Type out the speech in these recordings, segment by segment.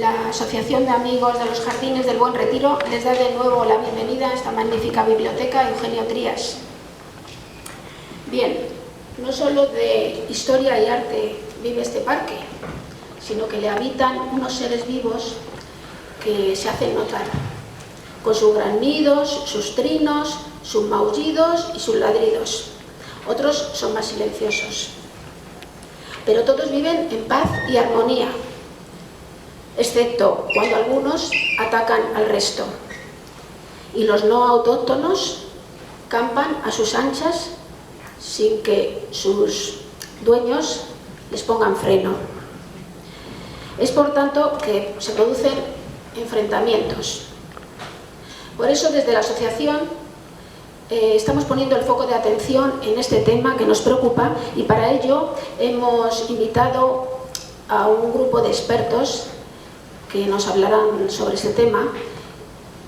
la Asociación de Amigos de los Jardines del Buen Retiro les da de nuevo la bienvenida a esta magnífica biblioteca Eugenio Trías. Bien, no solo de historia y arte vive este parque, sino que le habitan unos seres vivos que se hacen notar, con sus graznidos, sus trinos, sus maullidos y sus ladridos. Otros son más silenciosos, pero todos viven en paz y armonía, excepto cuando algunos atacan al resto, y los no autóctonos campan a sus anchas sin que sus dueños les pongan freno. Es por tanto que se producen enfrentamientos. Por eso desde la asociación estamos poniendo el foco de atención en este tema que nos preocupa, y para ello hemos invitado a un grupo de expertos que nos hablarán sobre este tema.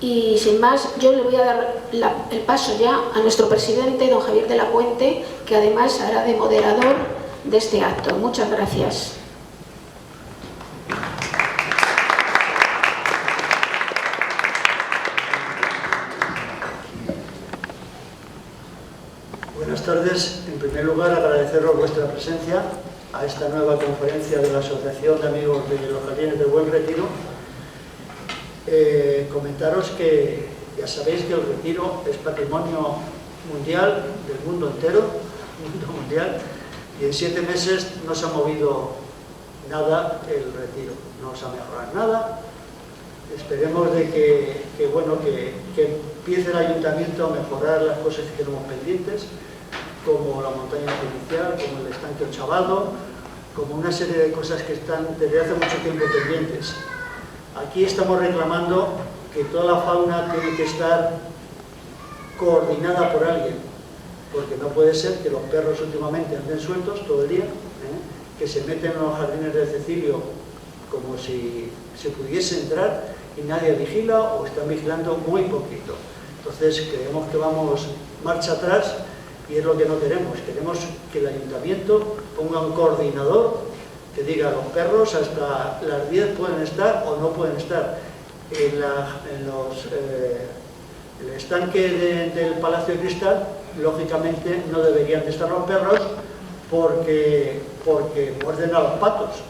Y sin más, yo le voy a dar el paso ya a nuestro presidente, don Javier de la Puente, que además hará de moderador de este acto. Muchas gracias. Buenas tardes. En primer lugar, agradeceros vuestra presencia a esta nueva conferencia de la Asociación de Amigos de los Jardines del Buen Retiro. Comentaros que ya sabéis que el retiro es patrimonio mundial del mundo entero, mundo mundial, y en 7 meses no se ha movido nada el retiro, no se ha mejorado nada. Esperemos de que empiece el ayuntamiento a mejorar las cosas que tenemos pendientes, como la montaña artificial, como el estanque Ochavado, como una serie de cosas que están desde hace mucho tiempo pendientes. Aquí estamos reclamando que toda la fauna tiene que estar coordinada por alguien, porque no puede ser que los perros últimamente anden sueltos todo el día, que se meten en los jardines de Cecilio como si se pudiese entrar y nadie vigila, o están vigilando muy poquito. Entonces creemos que vamos marcha atrás y es lo que no queremos. Queremos que el ayuntamiento ponga un coordinador que diga: los perros hasta las 10 pueden estar o no pueden estar. El estanque del Palacio de Cristal, lógicamente no deberían de estar los perros porque muerden a los patos,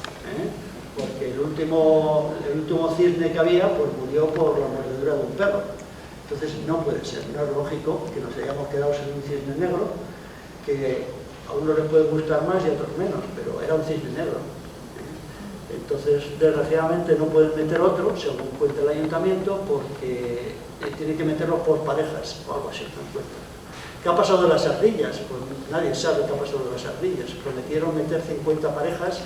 porque el último cisne que había pues murió por la mordedura de un perro. Entonces no puede ser, no es lógico que nos hayamos quedado sin un cisne negro, que a unos les puede gustar más y a otros menos, pero era un cisne negro. Entonces, desgraciadamente no pueden meter otro, según cuenta el ayuntamiento, porque tiene que meterlos por parejas o algo así, no encuentra. ¿Qué ha pasado de las ardillas? Pues nadie sabe qué ha pasado de las ardillas. Prometieron meter 50 parejas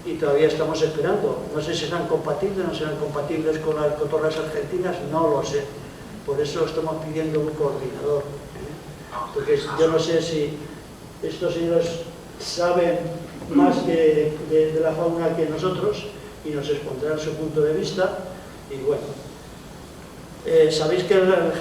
y todavía estamos esperando. No sé si serán compatibles, no serán compatibles con las cotorras argentinas, no lo sé. Por eso estamos pidiendo un coordinador. Porque yo no sé si estos señores saben más de la fauna que nosotros y nos expondrán su punto de vista. Y bueno, sabéis que el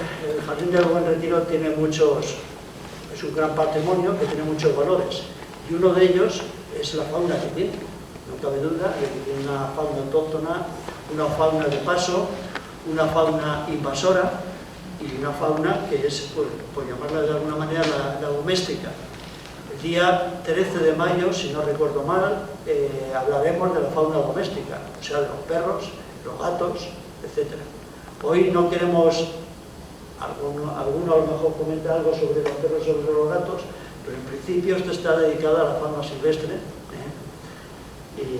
Jardín del Buen Retiro tiene es un gran patrimonio que tiene muchos valores, y uno de ellos es la fauna que tiene, no cabe duda, que tiene una fauna autóctona, una fauna de paso, una fauna invasora y una fauna que es, por llamarla de alguna manera, la doméstica. El día 13 de mayo, si no recuerdo mal, hablaremos de la fauna doméstica, o sea, de los perros, los gatos, etc. Hoy no queremos, alguno a lo mejor comenta algo sobre los perros, sobre los gatos, pero en principio esto está dedicado a la fauna silvestre. Y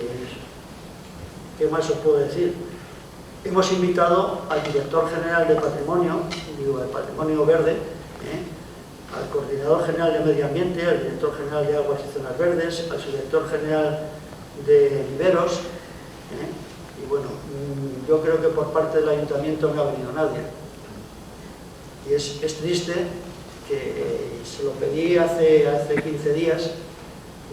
¿qué más os puedo decir? Hemos invitado al director general de Patrimonio, digo, de Patrimonio Verde, al coordinador general de Medio Ambiente, al director general de Aguas y Zonas Verdes, al subdirector general de Viveros, y bueno, yo creo que por parte del ayuntamiento no ha venido nadie. Y es triste, que se lo pedí hace 15 días,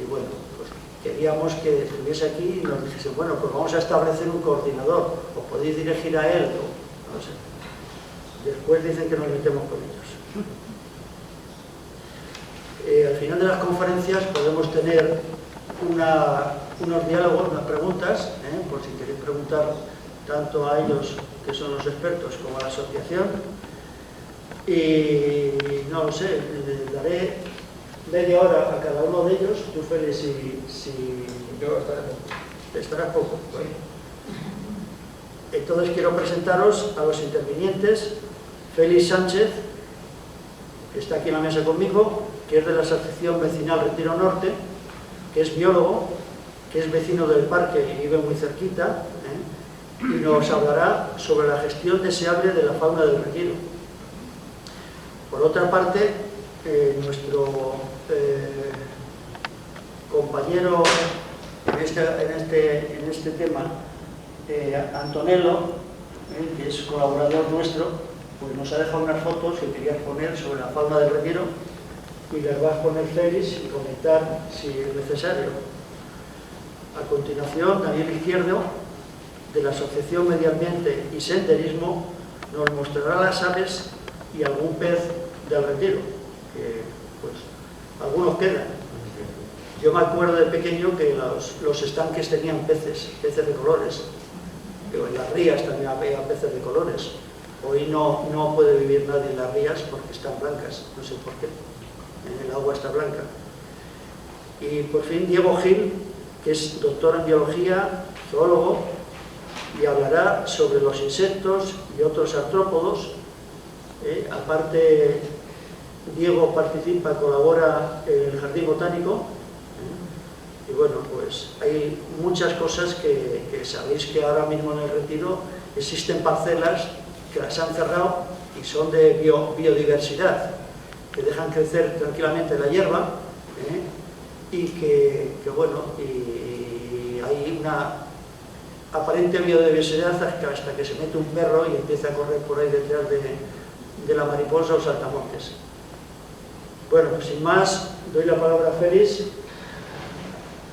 y bueno, pues queríamos que estuviese aquí y nos dijese: bueno, pues vamos a establecer un coordinador, o podéis dirigir a él, o no sé. Después dicen que nos metemos con ellos. Al final de las conferencias podemos tener unos diálogos, unas preguntas, por si queréis preguntar tanto a ellos, que son los expertos, como a la asociación. Y no lo sé, le daré media hora a cada uno de ellos. Tú, Félix, si Yo estaré poco. Estarás poco. Bueno. Entonces quiero presentaros a los intervinientes. Félix Sánchez, que está aquí en la mesa conmigo, que es de la Asociación Vecinal Retiro Norte, que es biólogo, que es vecino del parque y vive muy cerquita, y nos hablará sobre la gestión deseable de la fauna del Retiro. Por otra parte, nuestro compañero en este tema, Antonello, que es colaborador nuestro, pues nos ha dejado unas fotos que quería poner sobre la fauna del Retiro y las va a poner Félix y comentar si es necesario. A continuación, Daniel Izquierdo, de la Asociación Medio Ambiente y Senderismo, nos mostrará las aves y algún pez del Retiro, que pues algunos quedan. Yo me acuerdo de pequeño que los estanques tenían peces de colores, pero en las rías también había peces de colores. Hoy no puede vivir nadie en las rías porque están blancas, no sé por qué, el agua está blanca. Y por fin Diego Gil, que es doctor en biología, zoólogo, y hablará sobre los insectos y otros artrópodos. Aparte, Diego participa, colabora en el Jardín Botánico, y bueno, pues hay muchas cosas que sabéis que ahora mismo en el Retiro existen parcelas que las han cerrado y son de biodiversidad, que dejan crecer tranquilamente la hierba, y que bueno, y hay una aparente biodiversidad hasta que se mete un perro y empieza a correr por ahí detrás de la mariposa o saltamontes. Bueno, pues sin más, doy la palabra a Félix.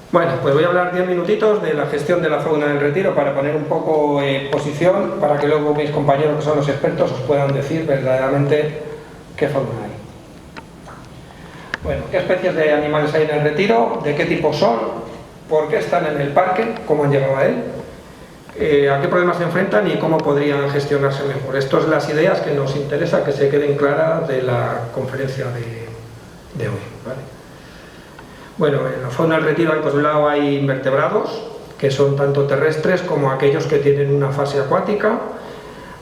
Bueno, pues voy a hablar 10 minutitos de la gestión de la fauna del Retiro para poner un poco posición, para que luego mis compañeros que son los expertos os puedan decir verdaderamente qué fauna hay. Bueno, ¿qué especies de animales hay en el Retiro? ¿De qué tipo son? ¿Por qué están en el parque? ¿Cómo han llegado a él? ¿A qué problemas se enfrentan y cómo podrían gestionarse mejor? Estas son las ideas que nos interesa que se queden claras de la conferencia de hoy, ¿vale? Bueno, en la fauna del Retiro hay, por un lado, hay invertebrados, que son tanto terrestres como aquellos que tienen una fase acuática.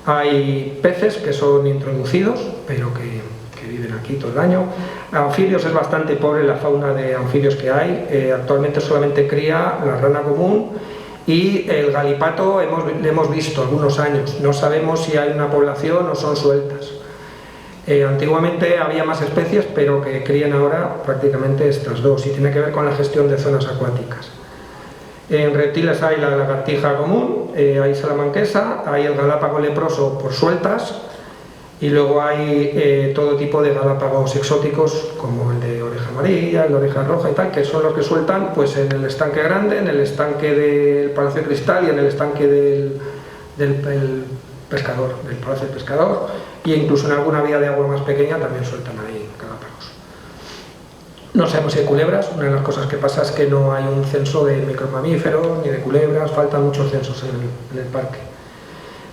Hay peces que son introducidos, pero que viven aquí todo el año. Anfibios, es bastante pobre la fauna de anfibios que hay. Actualmente solamente cría la rana común y el galipato le hemos visto algunos años. No sabemos si hay una población o son sueltas. Antiguamente había más especies, pero que crían ahora prácticamente estas dos, y tiene que ver con la gestión de zonas acuáticas. En reptiles hay la lagartija común, hay salamanquesa, hay el galápago leproso por sueltas, y luego hay todo tipo de galápagos exóticos, como el de oreja amarilla, el de oreja roja y tal, que son los que sueltan pues en el estanque grande, en el estanque del Palacio de Cristal y en el estanque del pescador, del Palacio del Pescador, e incluso en alguna vía de agua más pequeña también sueltan ahí galápagos. No sabemos si hay culebras. Una de las cosas que pasa es que no hay un censo de micromamíferos ni de culebras, faltan muchos censos en el parque.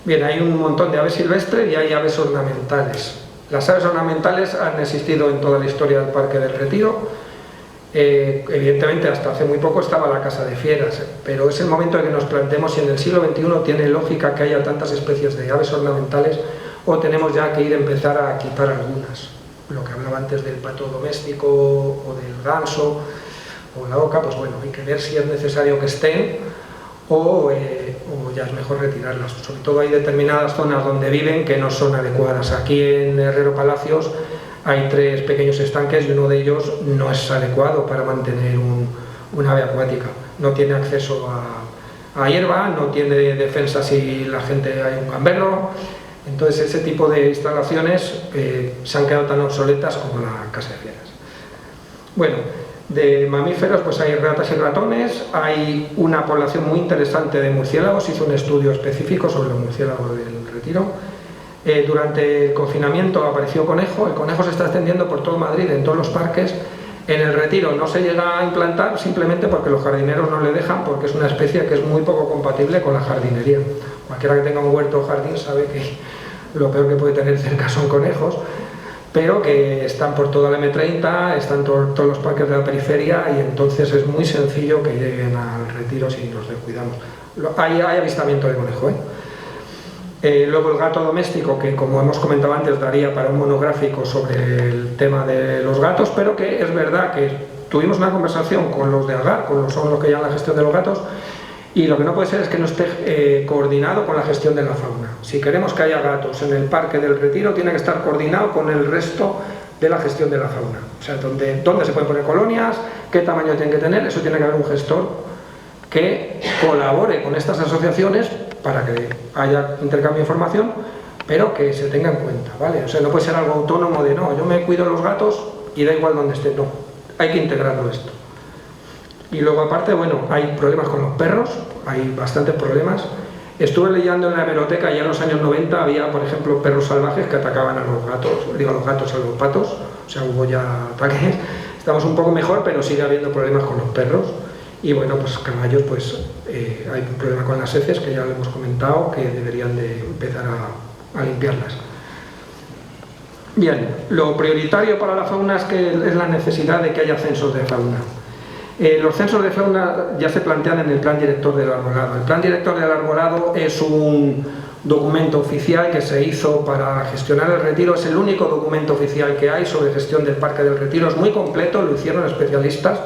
Bien, hay un montón de aves silvestres y hay aves ornamentales. Las aves ornamentales han existido en toda la historia del Parque del Retiro. Evidentemente hasta hace muy poco estaba la caza de fieras, pero es el momento de que nos planteemos si en el siglo XXI tiene lógica que haya tantas especies de aves ornamentales o tenemos ya que empezar a quitar algunas. Lo que hablaba antes del pato doméstico o del ganso o la oca, pues bueno, hay que ver si es necesario que estén o ya es mejor retirarlas. Sobre todo hay determinadas zonas donde viven que no son adecuadas. Aquí en Herrero Palacios hay 3 pequeños estanques y uno de ellos no es adecuado para mantener un ave acuática. No tiene acceso a hierba, no tiene defensa si la gente hay un gamberro. Entonces ese tipo de instalaciones se han quedado tan obsoletas como la casa de fieras. Bueno, de mamíferos pues hay ratas y ratones, hay una población muy interesante de murciélagos, hizo un estudio específico sobre los murciélagos del Retiro. Durante el confinamiento apareció conejo, el conejo se está extendiendo por todo Madrid, en todos los parques. En el Retiro no se llega a implantar simplemente porque los jardineros no le dejan, porque es una especie que es muy poco compatible con la jardinería. Cualquiera que tenga un huerto o jardín sabe que lo peor que puede tener cerca son conejos, pero que están por toda la M30, están todos los parques de la periferia, y entonces es muy sencillo que lleguen al Retiro si nos descuidamos. Hay avistamiento de conejo, luego el gato doméstico, que como hemos comentado antes daría para un monográfico sobre el tema de los gatos, pero que es verdad que tuvimos una conversación con los de Algar, son los que llevan la gestión de los gatos, y lo que no puede ser es que no esté coordinado con la gestión de la fauna. Si queremos que haya gatos en el Parque del Retiro, tiene que estar coordinado con el resto de la gestión de la fauna. O sea, dónde se pueden poner colonias, qué tamaño tienen que tener, eso tiene que haber un gestor que colabore con estas asociaciones para que haya intercambio de información, pero que se tenga en cuenta, ¿vale? O sea, no puede ser algo autónomo de no, yo me cuido de los gatos y da igual donde estén, no. Hay que integrarlo esto. Y luego aparte, bueno, hay problemas con los perros, hay bastantes problemas. Estuve leyendo en la hemeroteca, ya en los años 90 había, por ejemplo, perros salvajes que atacaban a los gatos, a los gatos, a los patos, o sea, hubo ya ataques. Estamos un poco mejor, pero sigue habiendo problemas con los perros. Y bueno, pues caballos, pues hay un problema con las heces, que ya lo hemos comentado, que deberían de empezar a limpiarlas. Bien, lo prioritario para la fauna es la necesidad de que haya censos de fauna. Los censos de fauna ya se plantean en el Plan Director del Arbolado. El Plan Director del Arbolado es un documento oficial que se hizo para gestionar el Retiro, es el único documento oficial que hay sobre gestión del Parque del Retiro, es muy completo, lo hicieron especialistas,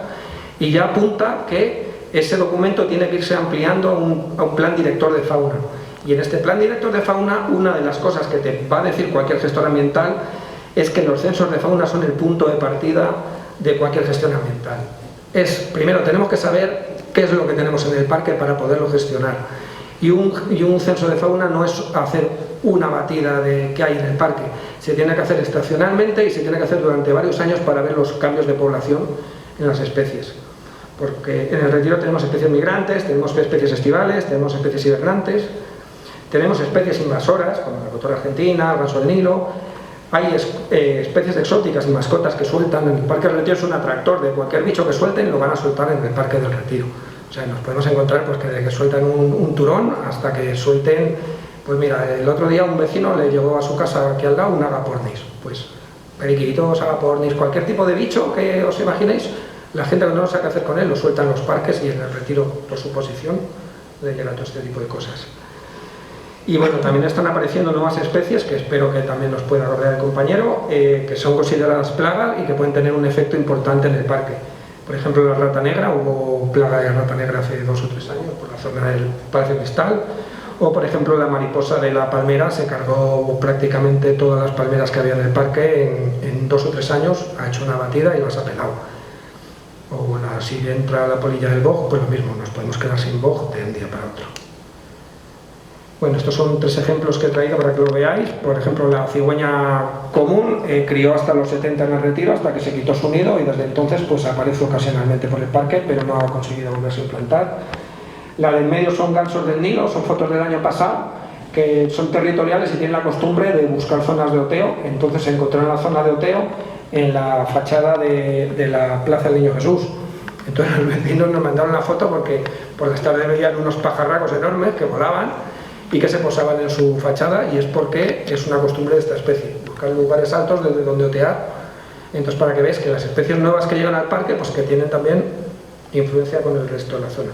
y ya apunta que ese documento tiene que irse ampliando a un Plan Director de Fauna. Y en este Plan Director de Fauna, una de las cosas que te va a decir cualquier gestor ambiental es que los censos de fauna son el punto de partida de cualquier gestión ambiental. Primero tenemos que saber qué es lo que tenemos en el parque para poderlo gestionar. Y un censo de fauna no es hacer una batida de qué hay en el parque. Se tiene que hacer estacionalmente y se tiene que hacer durante varios años para ver los cambios de población en las especies. Porque en el Retiro tenemos especies migrantes, tenemos especies estivales, tenemos especies hibernantes, tenemos especies invasoras, como la rotora argentina, el ganso del Nilo. Hay especies exóticas y mascotas que sueltan en el Parque del Retiro. Es un atractor de cualquier bicho que suelten, lo van a soltar en el Parque del Retiro. O sea, nos podemos encontrar pues, que desde que sueltan un turón hasta que suelten, pues mira, el otro día un vecino le llegó a su casa aquí al lado un agapornis, pues periquitos, agapornis, cualquier tipo de bicho que os imaginéis, la gente no sabe qué hacer con él, lo suelta en los parques, y en el Retiro, por su posición, le llega todo este tipo de cosas. Y bueno, también están apareciendo nuevas especies, que espero que también nos pueda rodear el compañero, que son consideradas plagas y que pueden tener un efecto importante en el parque. Por ejemplo, la rata negra, hubo plaga de rata negra hace 2 o 3 años por la zona del Palacio Cristal. O por ejemplo, la mariposa de la palmera se cargó prácticamente todas las palmeras que había en el parque en 2 o 3 años, ha hecho una batida y las ha pelado. O bueno, si entra la polilla del boj, pues lo mismo, nos podemos quedar sin boj de un día para otro. Bueno, estos son 3 ejemplos que he traído para que lo veáis. Por ejemplo, la cigüeña común crió hasta los 70 en el Retiro, hasta que se quitó su nido, y desde entonces pues aparece ocasionalmente por el parque, pero no ha conseguido volverse a implantar. La del medio son gansos del Nilo, son fotos del año pasado, que son territoriales y tienen la costumbre de buscar zonas de oteo. Entonces se encontró en la zona de oteo en la fachada de la Plaza del Niño Jesús. Entonces los vecinos nos mandaron la foto porque por las tardes veían unos pajarracos enormes que volaban y que se posaban en su fachada, y es porque es una costumbre de esta especie, buscar lugares altos desde donde otear. Entonces, para que veáis que las especies nuevas que llegan al parque, pues que tienen también influencia con el resto de la zona.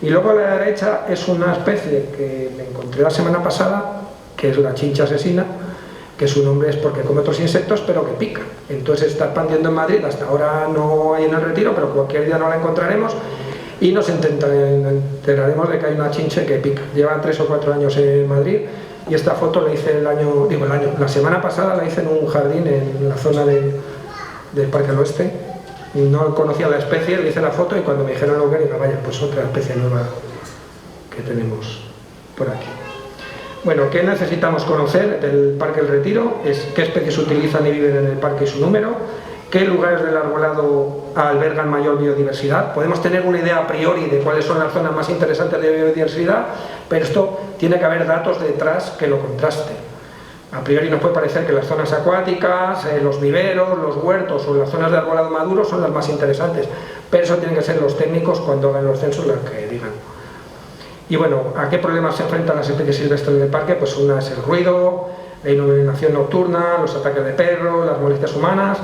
Y luego a la derecha es una especie que me encontré la semana pasada, que es la chincha asesina, que su nombre es porque come otros insectos, pero que pica. Entonces se está expandiendo en Madrid, hasta ahora no hay en el Retiro, pero cualquier día no la encontraremos. Y nos enteraremos de que hay una chinche que pica. Lleva 3 o 4 años en Madrid, y esta foto la hice la semana pasada la hice en un jardín en la zona del Parque del Oeste. No conocía la especie, le hice la foto, y cuando me dijeron lo que era, vaya, pues otra especie nueva que tenemos por aquí. Bueno, ¿qué necesitamos conocer del Parque del Retiro? Es qué especies utilizan y viven en el parque y su número. ¿Qué lugares del arbolado albergan mayor biodiversidad? Podemos tener una idea a priori de cuáles son las zonas más interesantes de biodiversidad, pero esto tiene que haber datos detrás que lo contrasten. A priori nos puede parecer que las zonas acuáticas, los viveros, los huertos o las zonas de arbolado maduro son las más interesantes, pero eso tienen que ser los técnicos cuando hagan los censos los que digan. Y bueno, ¿a qué problemas se enfrentan las especies silvestres del parque? Pues una es el ruido, la iluminación nocturna, los ataques de perros, las molestias humanas,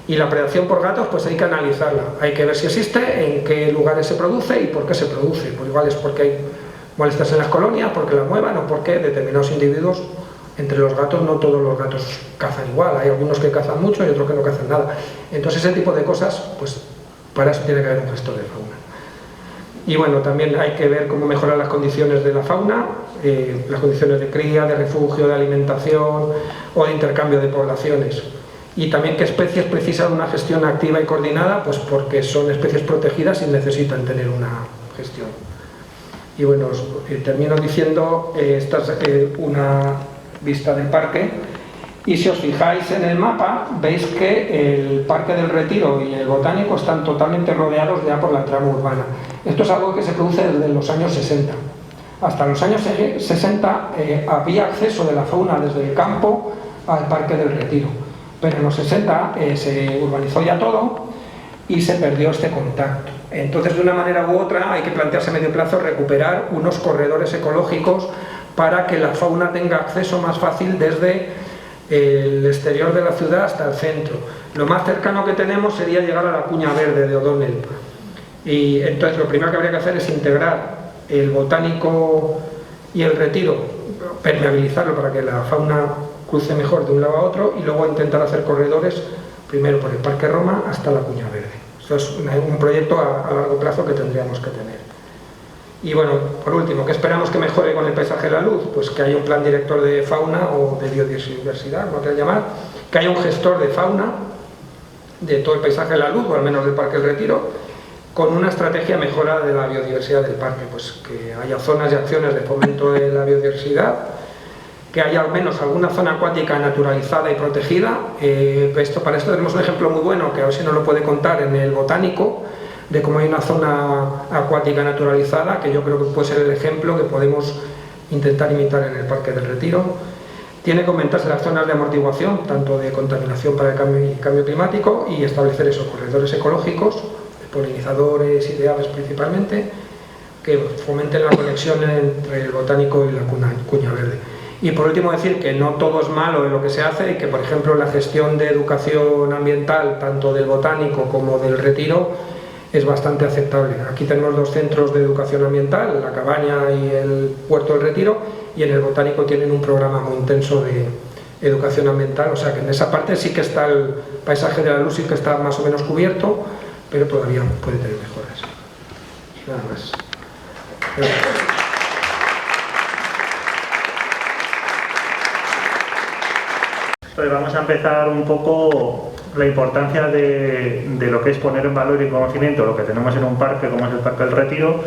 y la predación por gatos pues hay que analizarla, hay que ver si existe, en qué lugares se produce y por qué se produce. Pues igual es porque hay molestias en las colonias, porque las muevan o porque determinados individuos, entre los gatos no todos los gatos cazan igual, hay algunos que cazan mucho y otros que no cazan nada. Entonces ese tipo de cosas, pues para eso tiene que haber un gestor de fauna. Y bueno, también hay que ver cómo mejorar las condiciones de la fauna, las condiciones de cría, de refugio, de alimentación o de intercambio de poblaciones. Y también qué especies precisan una gestión activa y coordinada, pues porque son especies protegidas y necesitan tener una gestión. Y bueno, termino diciendo, esta es una vista del parque, y si os fijáis en el mapa, veis que el Parque del Retiro y el Botánico están totalmente rodeados ya por la trama urbana. Esto es algo que se produce desde los años 60. Hasta los años 60 había acceso de la fauna desde el campo al Parque del Retiro, pero en los 60 se urbanizó ya todo y se perdió este contacto. Entonces, de una manera u otra, hay que plantearse a medio plazo recuperar unos corredores ecológicos para que la fauna tenga acceso más fácil desde el exterior de la ciudad hasta el centro. Lo más cercano que tenemos sería llegar a la Cuña Verde de O'Donnell. Y entonces lo primero que habría que hacer es integrar el Botánico y el Retiro, permeabilizarlo para que la fauna cruce mejor de un lado a otro, y luego intentar hacer corredores primero por el Parque Roma hasta la Cuña Verde. Eso es un proyecto a largo plazo que tendríamos que tener. Y bueno, por último, ¿qué esperamos que mejore con el paisaje de la luz? Pues que haya un plan director de fauna o de biodiversidad, como quieran llamar, que haya un gestor de fauna de todo el paisaje de la luz, o al menos del Parque del Retiro, con una estrategia mejora de la biodiversidad del parque, pues que haya zonas y acciones de fomento de la biodiversidad, que haya al menos alguna zona acuática naturalizada y protegida. Para esto tenemos un ejemplo muy bueno, que a ver si nos lo puede contar, en el Botánico, de cómo hay una zona acuática naturalizada, que yo creo que puede ser el ejemplo que podemos intentar imitar en el Parque del Retiro. Tiene que aumentarse las zonas de amortiguación, tanto de contaminación para el cambio climático, y establecer esos corredores ecológicos, de polinizadores y de aves principalmente, que fomenten la conexión entre el Botánico y la Cuña Verde. Y por último decir que no todo es malo en lo que se hace, y que por ejemplo la gestión de educación ambiental, tanto del Botánico como del Retiro, es bastante aceptable. Aquí tenemos dos centros de educación ambiental, la Cabaña y el Huerto del Retiro, y en el Botánico tienen un programa muy intenso de educación ambiental, o sea que en esa parte sí que está el paisaje de la luz, sí que está más o menos cubierto, pero todavía puede tener mejoras. Nada más. Gracias. Pues vamos a empezar un poco la importancia de lo que es poner en valor y conocimiento lo que tenemos en un parque como es el Parque del Retiro,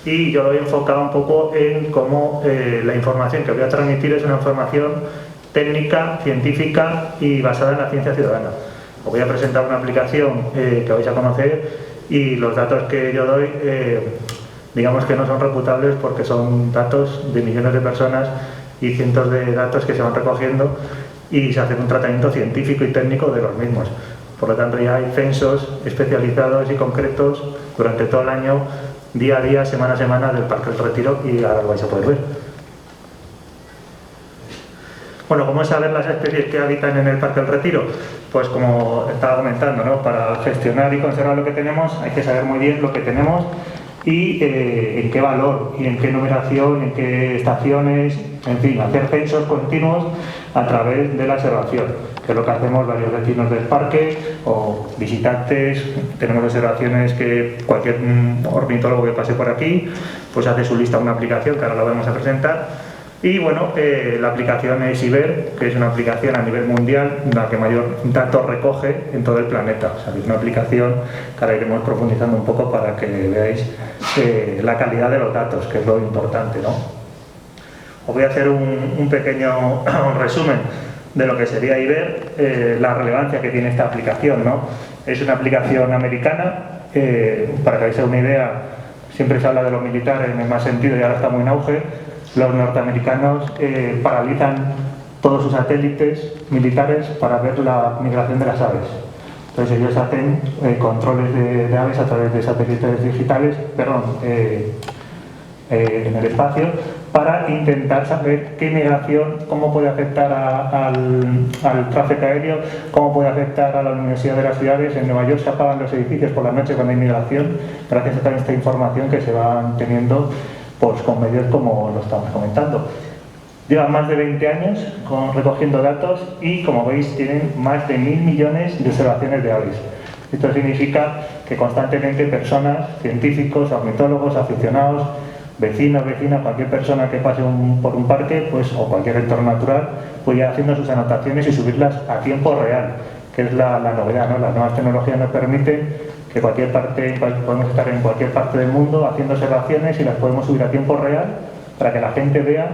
y yo lo he enfocado un poco en cómo la información que voy a transmitir es una información técnica, científica y basada en la ciencia ciudadana. Os voy a presentar una aplicación que vais a conocer, y los datos que yo doy digamos que no son reputables porque son datos de millones de personas y cientos de datos que se van recogiendo y se hace un tratamiento científico y técnico de los mismos. Por lo tanto, ya hay censos especializados y concretos durante todo el año, día a día, semana a semana, del Parque del Retiro, y ahora lo vais a poder ver. Bueno, ¿cómo saber las especies que habitan en el Parque del Retiro? Pues como estaba comentando, ¿no? Para gestionar y conservar lo que tenemos hay que saber muy bien lo que tenemos y en qué valor, y en qué numeración, en qué estaciones, en fin, hacer censos continuos a través de la observación, que es lo que hacemos varios vecinos del parque o visitantes. Tenemos observaciones que cualquier ornitólogo que pase por aquí pues hace su lista en una aplicación que ahora la vamos a presentar. Y bueno, la aplicación es IBER, que es una aplicación a nivel mundial la que mayor datos recoge en todo el planeta. O sea, es una aplicación que ahora iremos profundizando un poco para que veáis la calidad de los datos, que es lo importante, ¿no? Os voy a hacer un pequeño resumen de lo que sería IBER, la relevancia que tiene esta aplicación, ¿no? Es una aplicación americana, para que veáis una idea, siempre se habla de los militares en el más sentido y ahora está muy en auge. Los norteamericanos paralizan todos sus satélites militares para ver la migración de las aves. Entonces ellos hacen controles de aves a través de satélites digitales, en el espacio, para intentar saber qué migración, cómo puede afectar al tráfico aéreo, cómo puede afectar a la luminosidad de las ciudades. En Nueva York se apagan los edificios por la noche cuando hay migración, gracias a toda esta información que se van teniendo pues, con medios como lo estamos comentando. Llevan más de 20 años recogiendo datos y, como veis, tienen más de 1.000 millones de observaciones de aves. Esto significa que constantemente personas, científicos, ornitólogos, aficionados, vecinos, vecinas, cualquier persona que pase por un parque pues, o cualquier entorno natural, puede ir haciendo sus anotaciones y subirlas a tiempo real, que es la novedad, ¿no? Las nuevas tecnologías nos permiten que podemos estar en cualquier parte del mundo haciendo observaciones y las podemos subir a tiempo real para que la gente vea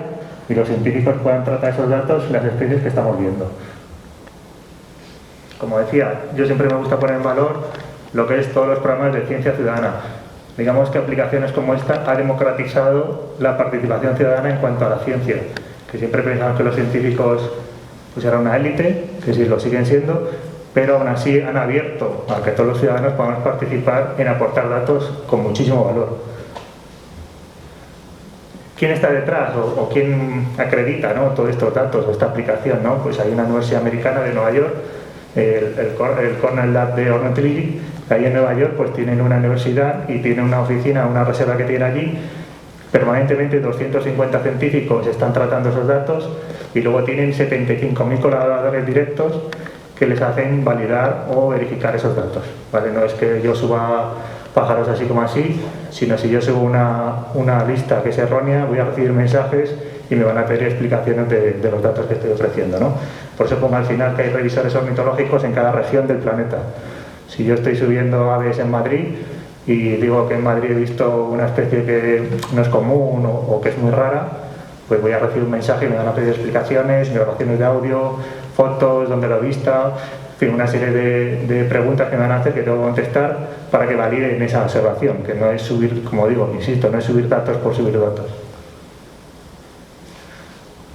y los científicos puedan tratar esos datos y las especies que estamos viendo. Como decía, yo siempre me gusta poner en valor lo que es todos los programas de ciencia ciudadana. Digamos que aplicaciones como esta ha democratizado la participación ciudadana en cuanto a la ciencia, que siempre pensaban que los científicos pues, eran una élite, que sí lo siguen siendo, pero aún así han abierto a que todos los ciudadanos podamos participar en aportar datos con muchísimo valor. ¿Quién está detrás o quién acredita, ¿no? todos estos datos o esta aplicación? ¿no? Pues hay una universidad americana de Nueva York, el Cornell Lab de Ornithology, que ahí en Nueva York pues tienen una universidad y tienen una oficina, una reserva que tiene allí. Permanentemente 250 científicos están tratando esos datos y luego tienen 75.000 colaboradores directos que les hacen validar o verificar esos datos. ¿Vale? No es que yo suba pájaros así como así, sino si yo subo una lista que es errónea, voy a recibir mensajes y me van a pedir explicaciones de los datos que estoy ofreciendo, ¿no? Por eso pongo al final que hay revisores ornitológicos en cada región del planeta. Si yo estoy subiendo aves en Madrid y digo que en Madrid he visto una especie que no es común o que es muy rara, pues voy a recibir un mensaje y me van a pedir explicaciones, grabaciones de audio, fotos, dónde lo he visto, en fin, una serie de preguntas que me van a hacer que tengo que contestar para que validen esa observación, que no es subir, como digo, insisto, no es subir datos por subir datos.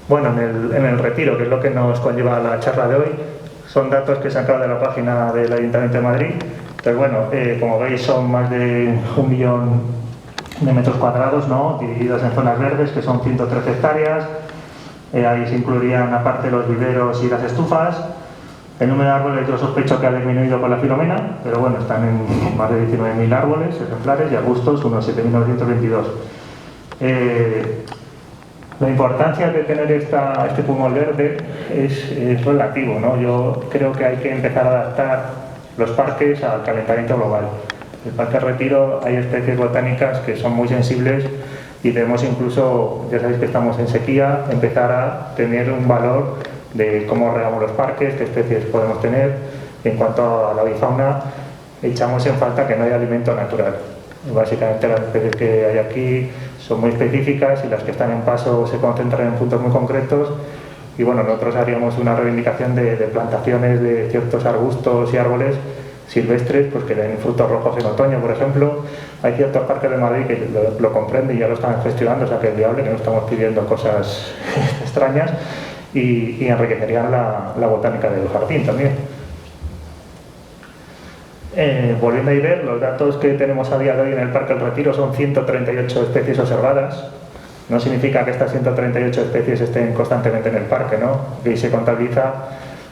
Bueno, en el retiro, que es lo que nos conlleva la charla de hoy, son datos que se han sacado de la página del Ayuntamiento de Madrid. Entonces, bueno, como veis, son más de 1 millón de metros cuadrados, ¿no? Divididos en zonas verdes, que son 113 hectáreas. Ahí se incluirían, aparte, los viveros y las estufas. El número de árboles yo sospecho que ha disminuido con la Filomena, pero bueno, están en más de 19.000 árboles ejemplares y arbustos unos 7.922. La importancia de tener este pulmón verde es relativo, ¿no? Yo creo que hay que empezar a adaptar los parques al calentamiento global. En el Parque Retiro hay especies botánicas que son muy sensibles y debemos incluso, ya sabéis que estamos en sequía, empezar a tener un valor de cómo regamos los parques, qué especies podemos tener. En cuanto a la avifauna, echamos en falta que no haya alimento natural. Básicamente las especies que hay aquí son muy específicas y las que están en paso se concentran en puntos muy concretos. Y bueno, nosotros haríamos una reivindicación de plantaciones de ciertos arbustos y árboles silvestres pues que den frutos rojos en otoño, por ejemplo. Hay ciertos parques de Madrid que lo comprenden y ya lo están gestionando, o sea que es viable, que no estamos pidiendo cosas extrañas y enriquecerían la botánica del jardín también. Volviendo a ver, los datos que tenemos a día de hoy en el Parque El Retiro son 138 especies observadas. No significa que estas 138 especies estén constantemente en el parque, ¿no? Aquí se contabiliza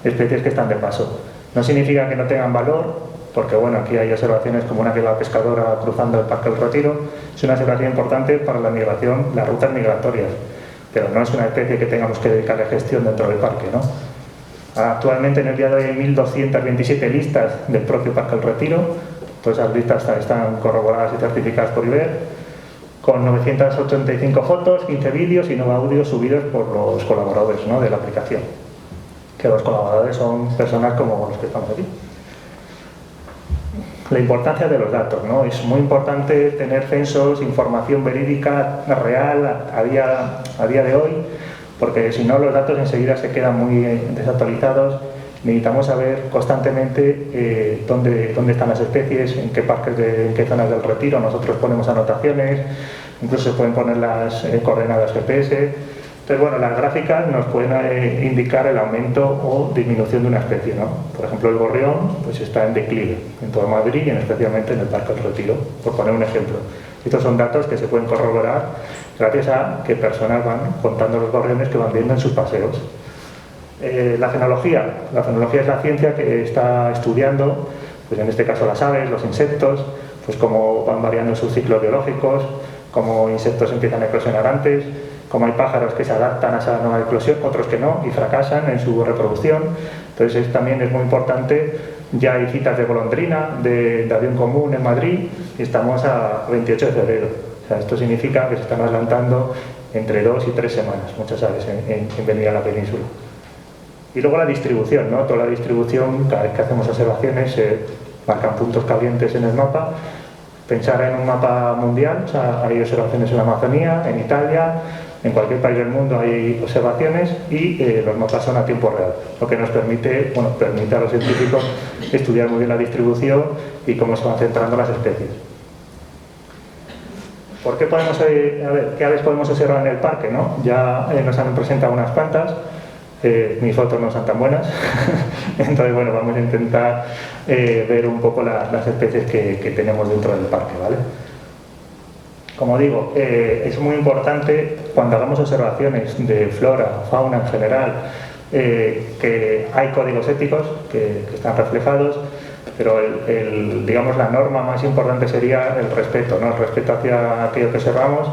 especies que están de paso. No significa que no tengan valor, porque bueno, aquí hay observaciones como una que va pescadora cruzando el Parque El Retiro. Es una observación importante para la migración, las rutas migratorias, pero no es una especie que tengamos que dedicarle gestión dentro del parque, ¿no? Actualmente en el día de hoy hay 1.227 listas del propio Parque El Retiro. Todas esas listas están corroboradas y certificadas por IBER, con 985 fotos, 15 vídeos y 9 audios subidos por los colaboradores, ¿no? de la aplicación. Que los colaboradores son personas como los que estamos aquí. La importancia de los datos, ¿no? Es muy importante tener censos, información verídica, real, a día de hoy, porque si no los datos enseguida se quedan muy desactualizados. Necesitamos saber constantemente dónde están las especies, en qué parques, en qué zonas del retiro. Nosotros ponemos anotaciones, incluso se pueden poner las coordenadas GPS. Entonces, bueno, las gráficas nos pueden indicar el aumento o disminución de una especie, ¿no? Por ejemplo, el gorrión pues está en declive en todo Madrid y especialmente en el Parque del Retiro, por poner un ejemplo. Estos son datos que se pueden corroborar gracias a que personas van contando los gorriones que van viendo en sus paseos. La fenología es la ciencia que está estudiando, pues en este caso las aves, los insectos, pues cómo van variando sus ciclos biológicos, cómo insectos empiezan a eclosionar antes, cómo hay pájaros que se adaptan a esa nueva eclosión, otros que no, y fracasan en su reproducción. Entonces también es muy importante, ya hay citas de golondrina, de avión común en Madrid, y estamos a 28 de febrero. O sea, esto significa que se están adelantando entre 2 y 3 semanas, muchas aves en venir a la península. Y luego la distribución, ¿no? Toda la distribución, cada vez que hacemos observaciones, se marcan puntos calientes en el mapa. Pensar en un mapa mundial, o sea, hay observaciones en la Amazonía, en Italia, en cualquier país del mundo hay observaciones y los mapas son a tiempo real, lo que nos permite, bueno, permite a los científicos estudiar muy bien la distribución y cómo se van centrando las especies. ¿Por qué podemos, a ver, qué aves podemos observar en el parque, ¿no? Ya nos han presentado unas cuantas. Mis fotos no son tan buenas, entonces bueno, vamos a intentar ver un poco las especies que tenemos dentro del parque, ¿vale? Como digo, es muy importante cuando hagamos observaciones de flora, fauna en general, que hay códigos éticos que están reflejados, pero digamos, la norma más importante sería el respeto, ¿no? El respeto hacia aquello que observamos.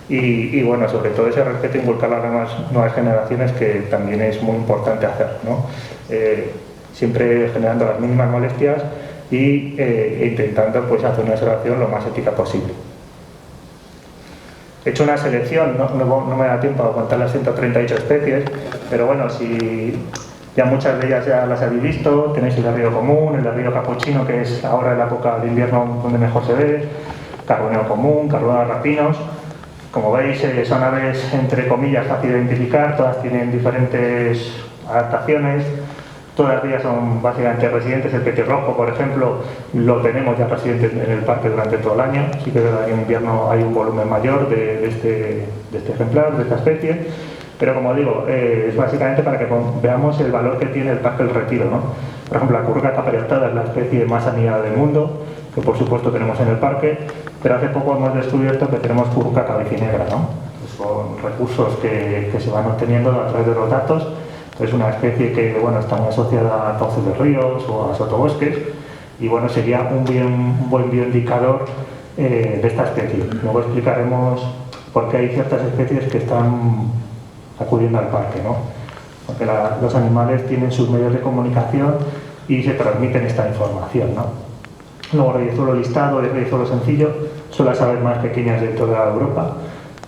Y bueno, sobre todo ese respeto inculcarlo a las nuevas generaciones, que también es muy importante hacer, ¿no? Siempre generando las mínimas molestias y intentando pues hacer una observación lo más ética posible. He hecho una selección, no me da tiempo a contar las 138 especies, pero bueno, si ya muchas de ellas ya las habéis visto, tenéis el río común, el río capuchino, que es ahora en la época de invierno donde mejor se ve, carboneo común, carboneo rapinos. Como veis, son aves entre comillas fácil de identificar, todas tienen diferentes adaptaciones, todas ellas son básicamente residentes. El petirrojo, por ejemplo, lo tenemos ya residente en el parque durante todo el año, sí que es verdad que en invierno hay un volumen mayor de este ejemplar, de esta especie, pero como digo, es básicamente para que veamos el valor que tiene el Parque del Retiro, ¿no? Por ejemplo, la curruca caperetada es la especie más anidada del mundo, que por supuesto tenemos en el parque, pero hace poco hemos descubierto que tenemos curruca cabecinegra, ¿no? Son recursos que se van obteniendo a través de los datos. Es una especie que, bueno, está muy asociada a cauces de ríos o a sotobosques, y bueno, sería un buen bioindicador de esta especie. Luego explicaremos por qué hay ciertas especies que están acudiendo al parque, ¿no? Porque los animales tienen sus medios de comunicación y se transmiten esta información, ¿no? Luego reyezuelo listado, el reyezuelo sencillo, son las aves más pequeñas de toda Europa.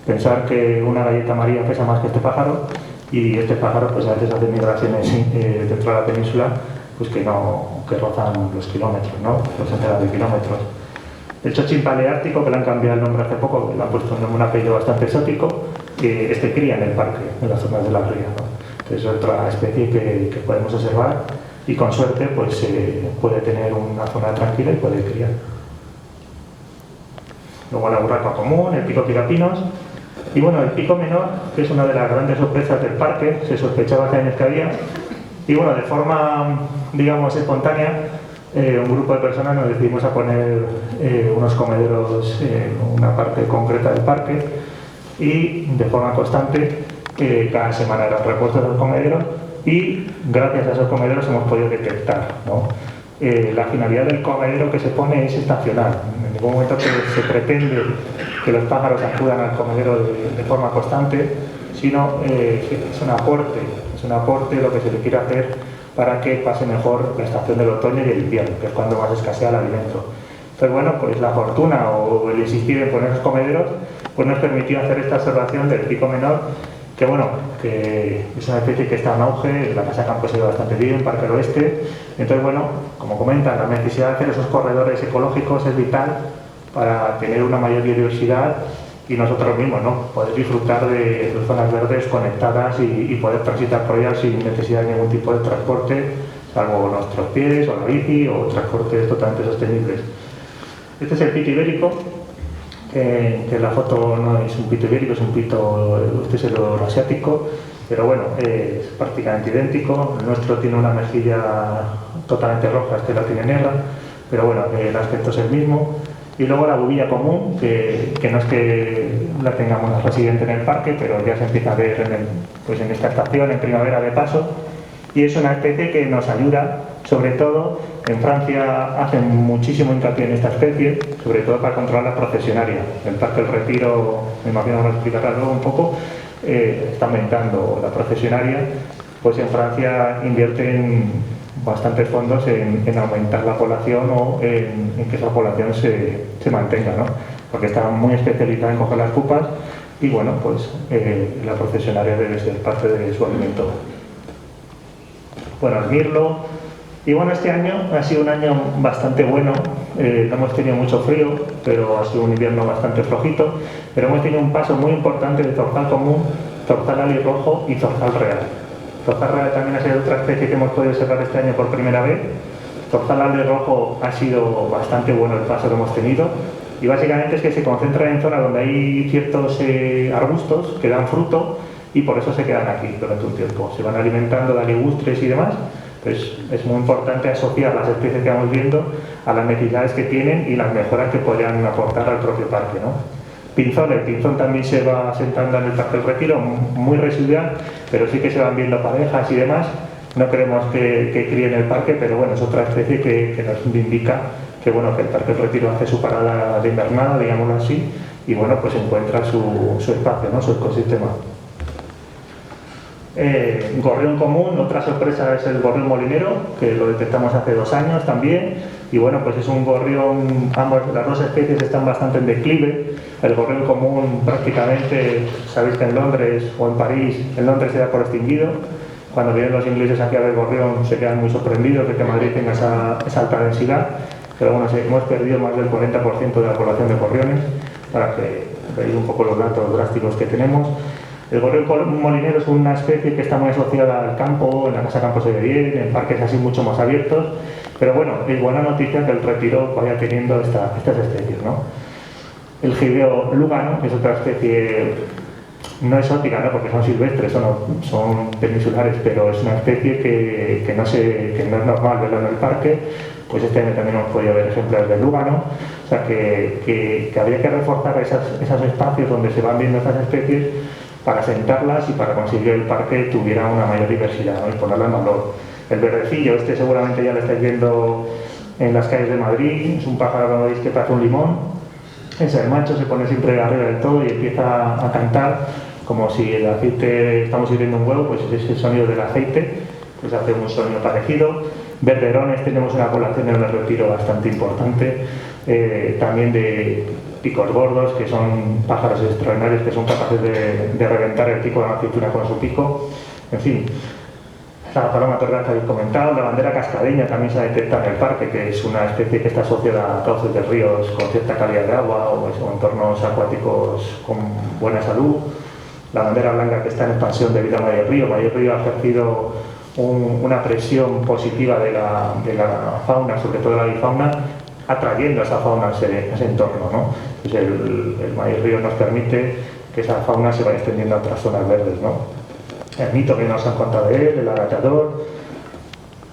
Pensar que una galleta amarilla pesa más que este pájaro, y este pájaro pues a veces hace migraciones dentro de la península pues que rozan los kilómetros, ¿no? Los centenares de kilómetros. El chochín paleártico, que le han cambiado el nombre hace poco, le han puesto un apellido bastante exótico, cría en el parque, en las zonas de la ría, ¿no? Entonces es otra especie que podemos observar y con suerte pues puede tener una zona tranquila y puede criar. Luego la urraca común, el pico tirapinos, y bueno, el pico menor, que es una de las grandes sorpresas del parque, se sospechaba hace años que había, y bueno, de forma, digamos, espontánea, un grupo de personas nos decidimos a poner unos comederos en una parte concreta del parque, y de forma constante, cada semana eran repuestos de los comederos, y gracias a esos comederos hemos podido detectar, ¿no? La finalidad del comedero que se pone es estacional. En ningún momento se pretende que los pájaros acudan al comedero de forma constante, sino es un aporte lo que se le quiere hacer para que pase mejor la estación del otoño y el invierno, que es cuando más escasea el alimento. Entonces, bueno, pues la fortuna o el insistir en poner los comederos pues nos permitió hacer esta observación del pico menor, que bueno, que es una especie que está en auge, la Casa Campo se ve bastante bien, Parque del Oeste. Entonces, bueno, como comentan, la necesidad de hacer esos corredores ecológicos es vital para tener una mayor biodiversidad y nosotros mismos, ¿no? Poder disfrutar de zonas verdes conectadas y poder transitar por ellas sin necesidad de ningún tipo de transporte, salvo nuestros pies o la bici o transportes totalmente sostenibles. Este es el pico ibérico, que la foto no es un pito ibérico, es un pito, este es el euroasiático, pero bueno, es prácticamente idéntico. El nuestro tiene una mejilla totalmente roja, este la tiene negra, pero bueno, el aspecto es el mismo. Y luego la bubilla común, que no es que la tengamos residente en el parque, pero ya se empieza a ver en esta estación, en primavera de paso, y es una especie que nos ayuda, sobre todo en Francia hacen muchísimo hincapié en esta especie, sobre todo para controlar la procesionaria. El Parque del Retiro, me imagino que lo explicará luego un poco, está aumentando la procesionaria, pues en Francia invierten bastantes fondos en aumentar la población o en que esa población se mantenga, ¿no? Porque está muy especializada en coger las pupas y bueno, pues la procesionaria debe ser parte de su alimento. Bueno, el mirlo. Y bueno, este año ha sido un año bastante bueno, no hemos tenido mucho frío, pero ha sido un invierno bastante flojito, pero hemos tenido un paso muy importante de zorzal común, zorzal alirrojo y zorzal real. Zorzal real también ha sido otra especie que hemos podido observar este año por primera vez. Zorzal alirrojo ha sido bastante bueno el paso que hemos tenido, y básicamente es que se concentra en zonas donde hay ciertos arbustos que dan fruto, y por eso se quedan aquí durante un tiempo. Se van alimentando de aligustres y demás. Pues es muy importante asociar las especies que vamos viendo a las necesidades que tienen y las mejoras que podrían aportar al propio parque, ¿no? Pinzón, el pinzón también se va asentando en el Parque del Retiro, muy residual, pero sí que se van viendo parejas y demás. No queremos que críe en el parque, pero bueno, es otra especie que nos indica que, bueno, que el Parque del Retiro hace su parada de invernada, digámoslo así, y bueno, pues encuentra su espacio, ¿no? Su ecosistema. Gorrión común, otra sorpresa es el gorrión molinero, que lo detectamos hace 2 años también, y bueno, pues es un gorrión, las dos especies están bastante en declive. El gorrión común prácticamente, sabéis que en Londres o en París, en Londres se da por extinguido. Cuando vienen los ingleses aquí a ver gorrión se quedan muy sorprendidos de que Madrid tenga esa alta densidad, pero bueno, hemos perdido más del 40% de la población de gorriones, para que veáis un poco los datos drásticos que tenemos. El gorrión molinero es una especie que está muy asociada al campo, en la casa campo se ve bien, en parques así mucho más abiertos, pero bueno, es buena noticia que el Retiro vaya teniendo estas especies, ¿no? El gibeo lugano, que es otra especie no exótica, ¿no? Porque son silvestres, son peninsulares, pero es una especie que no es normal verlo en el parque. Pues este año también hemos podido ver ejemplares del lugano, o sea que habría que reforzar esos espacios donde se van viendo estas especies para sentarlas y para conseguir que el parque tuviera una mayor diversidad, ¿no? Y ponerla en valor. El verdecillo, este seguramente ya lo estáis viendo en las calles de Madrid, es un pájaro, como veis, que parece un limón. Es el macho, se pone siempre arriba del todo y empieza a cantar como si el aceite, estamos hirviendo un huevo, pues es el sonido del aceite, pues hace un sonido parecido. Verderones, tenemos una población en el Retiro bastante importante, también de picos gordos, que son pájaros extraordinarios que son capaces de reventar el pico de la aceituna con su pico. En fin, la paloma torral que habéis comentado, la bandera cascadeña también se ha detectado en el parque, que es una especie que está asociada a cauces de ríos con cierta calidad de agua o entornos acuáticos con buena salud. La bandera blanca, que está en expansión debido a Mayor Río ha ejercido una presión positiva de la fauna, sobre todo la avifauna, atrayendo a esa fauna a ese entorno, ¿no? Pues el Mayor Río nos permite que esa fauna se vaya extendiendo a otras zonas verdes, ¿no? El mito que nos han contado de él, el agachador.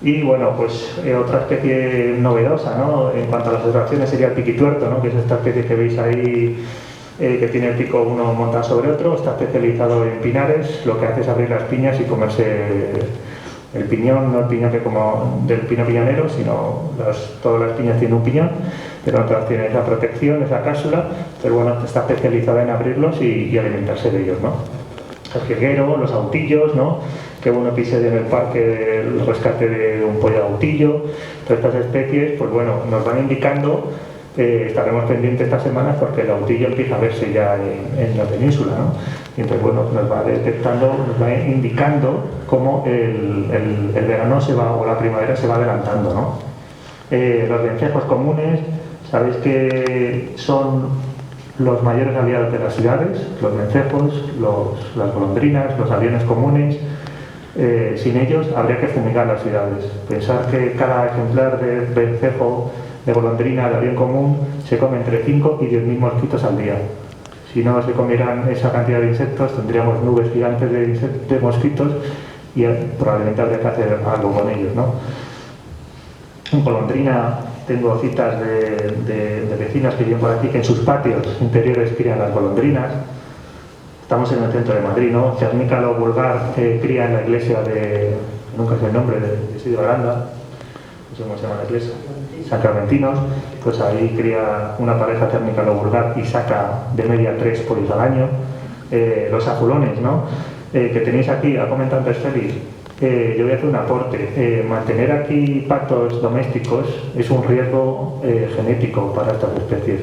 Y bueno, pues otra especie novedosa, ¿no? En cuanto a las observaciones sería el piquituerto, ¿no? Que es esta especie que veis ahí, que tiene el pico uno montado sobre otro, está especializado en pinares, lo que hace es abrir las piñas y comerse el piñón, no el piñón que como del pino piñonero, sino todas las piñas tienen un piñón, pero no todas tienen esa protección, esa cápsula, pero bueno, está especializada en abrirlos y alimentarse de ellos, ¿no? El jilguero, los autillos, ¿no? Que uno pise en el parque el rescate de un pollo autillo. Todas estas especies, pues bueno, nos van indicando, estaremos pendientes estas semanas porque el autillo empieza a verse ya en la península, ¿no? Y entonces, bueno, nos va detectando, nos va indicando cómo el verano o la primavera se va adelantando, ¿no? Los vencejos comunes, sabéis que son los mayores aliados de las ciudades, los vencejos, las golondrinas, los aviones comunes. Sin ellos habría que fumigar las ciudades. Pensar que cada ejemplar de vencejo de golondrina, de avión común, se come entre 5 y 10.000 mosquitos al día. Si no se comieran esa cantidad de insectos, tendríamos nubes gigantes de mosquitos y probablemente habría que hacer algo con ellos, ¿no? En golondrina tengo citas de vecinas que viven por aquí que en sus patios interiores crían las golondrinas. Estamos en el centro de Madrid, ¿no? Cernícalo vulgar cría en la iglesia de, nunca sé el nombre, de Sidio Aranda, no sé cómo se llama la iglesia, San Clementinos, pues ahí cría una pareja Cernícalo vulgar y saca de media 3 pollos al año. Los azulones, ¿no? Que tenéis aquí, ha comentado antes Félix, yo voy a hacer un aporte. Mantener aquí patos domésticos es un riesgo genético para estas especies.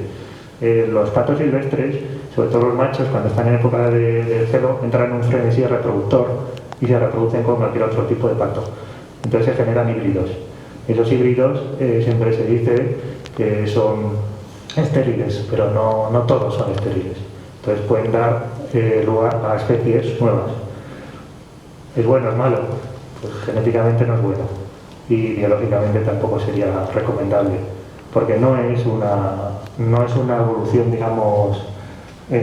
Los patos silvestres, sobre todo los machos, cuando están en época de celo, entran en un frenesí reproductor y se reproducen con cualquier otro tipo de pato. Entonces se generan híbridos. Esos híbridos siempre se dice que son estériles, pero no todos son estériles. Entonces pueden dar lugar a especies nuevas. ¿Es bueno o es malo? Pues genéticamente no es bueno. Y biológicamente tampoco sería recomendable. Porque no es una evolución, digamos,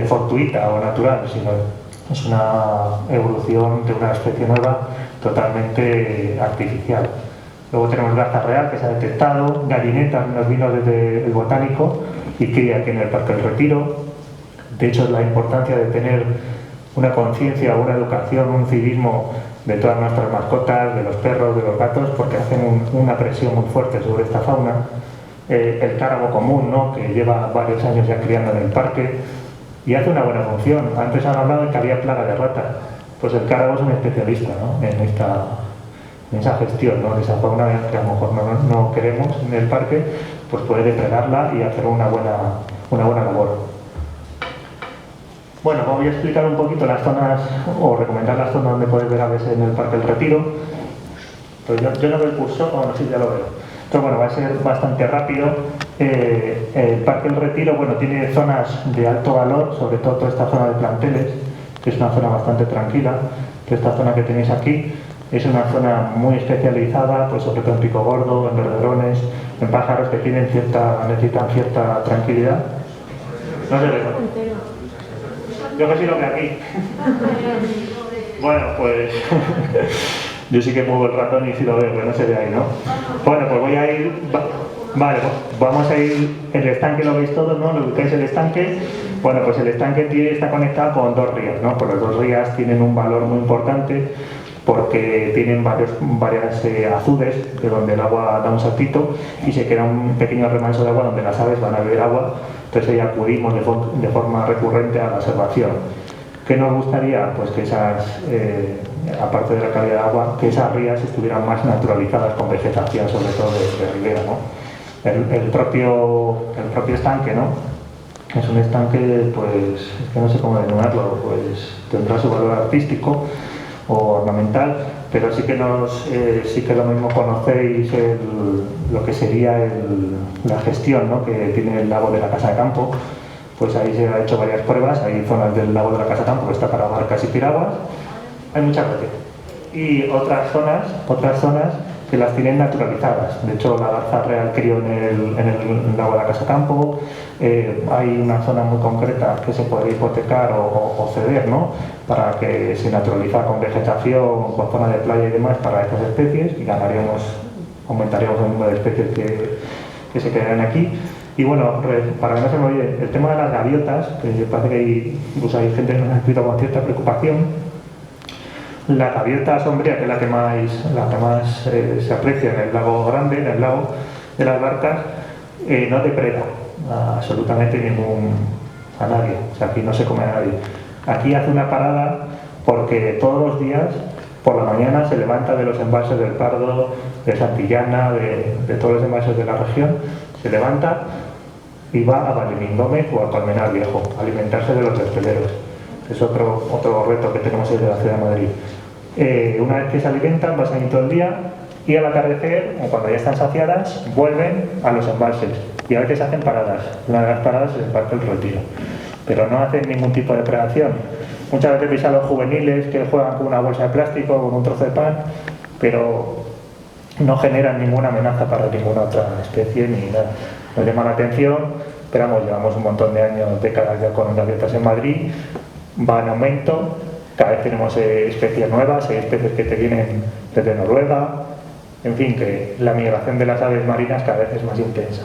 fortuita o natural, sino es una evolución de una especie nueva totalmente artificial. Luego tenemos garza real, que se ha detectado, gallineta, nos vino desde el botánico y cría aquí en el Parque del Retiro. De hecho, la importancia de tener una conciencia, una educación, un civismo de todas nuestras mascotas, de los perros, de los gatos, porque hacen una presión muy fuerte sobre esta fauna. El cárabo común, ¿no?, que lleva varios años ya criando en el parque y hace una buena función. Antes han hablado de que había plaga de ratas. Pues el cárabo es un especialista, ¿no?, en esa gestión, ¿no?, de esa fauna que a lo mejor no queremos en el parque, pues puede depredarla y hacer una buena labor. Bueno, voy a explicar un poquito las zonas, o recomendar las zonas donde podéis ver aves en el Parque del Retiro. Pues yo no veo el curso, bueno, sí, ya lo veo. Entonces, bueno, va a ser bastante rápido. El Parque del Retiro, bueno, tiene zonas de alto valor, sobre todo toda esta zona de planteles, que es una zona bastante tranquila. Esta zona que tenéis aquí es una zona muy especializada, pues sobre todo en pico gordo, en verderones, en pájaros que necesitan cierta tranquilidad. No se ve. Yo que sí lo veo aquí. Bueno, pues yo sí que muevo el ratón y sí lo veo, pero no se ve ahí, ¿no? Bueno, pues voy a ir... Vale, vamos a ir... El estanque lo veis todos, ¿no? Lo ubicáis el estanque. Bueno, pues el estanque está conectado con dos rías, ¿no? Pues los dos rías tienen un valor muy importante porque tienen varias azudes de donde el agua da un saltito y se queda un pequeño remanso de agua donde las aves van a beber agua. Entonces ahí acudimos de forma recurrente a la observación. ¿Qué nos gustaría? Pues que aparte de la calidad de agua, que esas rías estuvieran más naturalizadas con vegetación, sobre todo de ribera, ¿no? El propio estanque, ¿no?, es un estanque, pues, es que no sé cómo denominarlo, pues tendrá su valor artístico o ornamental, pero sí que lo mismo conocéis lo que sería la gestión, ¿no?, que tiene el lago de la Casa de Campo. Pues ahí se han hecho varias pruebas, hay zonas del lago de la Casa de Campo que está para barcas y piraguas, hay mucha gracia. Y otras zonas que las tienen naturalizadas. De hecho, la garza real crió en el lago de la Casa de Campo. Hay una zona muy concreta que se podría hipotecar o ceder, ¿no?, para que se naturalizara con vegetación, con zona de playa y demás para estas especies, y aumentaríamos el número de especies que se quedarían aquí. Y bueno, para que no se me olvide, el tema de las gaviotas, que parece que hay gente que nos ha escrito con cierta preocupación. La gaviota sombría, que es la que más se aprecia en el lago grande, en el lago de las barcas, no depreda absolutamente a nadie. O sea, aquí no se come a nadie. Aquí hace una parada porque todos los días, por la mañana, se levanta de los embalses del Pardo, de Santillana, de todos los embalses de la región, se levanta y va a Valentín Gómez o a Colmenar Viejo, a alimentarse de los despeleros. Es otro reto que tenemos hoy de la ciudad de Madrid. Una vez que se alimentan, pasan ahí todo el día y al atardecer, o cuando ya están saciadas, vuelven a los embalses y a veces hacen paradas. Una de las paradas es el Parque del Retiro, pero no hacen ningún tipo de predación. Muchas veces veis a los juveniles que juegan con una bolsa de plástico, con un trozo de pan, pero no generan ninguna amenaza para ninguna otra especie ni nada. Nos llama la atención, pero vamos, llevamos un montón de años, décadas ya con ondas abiertas en Madrid, va en aumento, cada vez tenemos especies nuevas, hay especies que te vienen desde Noruega, en fin, que la migración de las aves marinas cada vez es más intensa,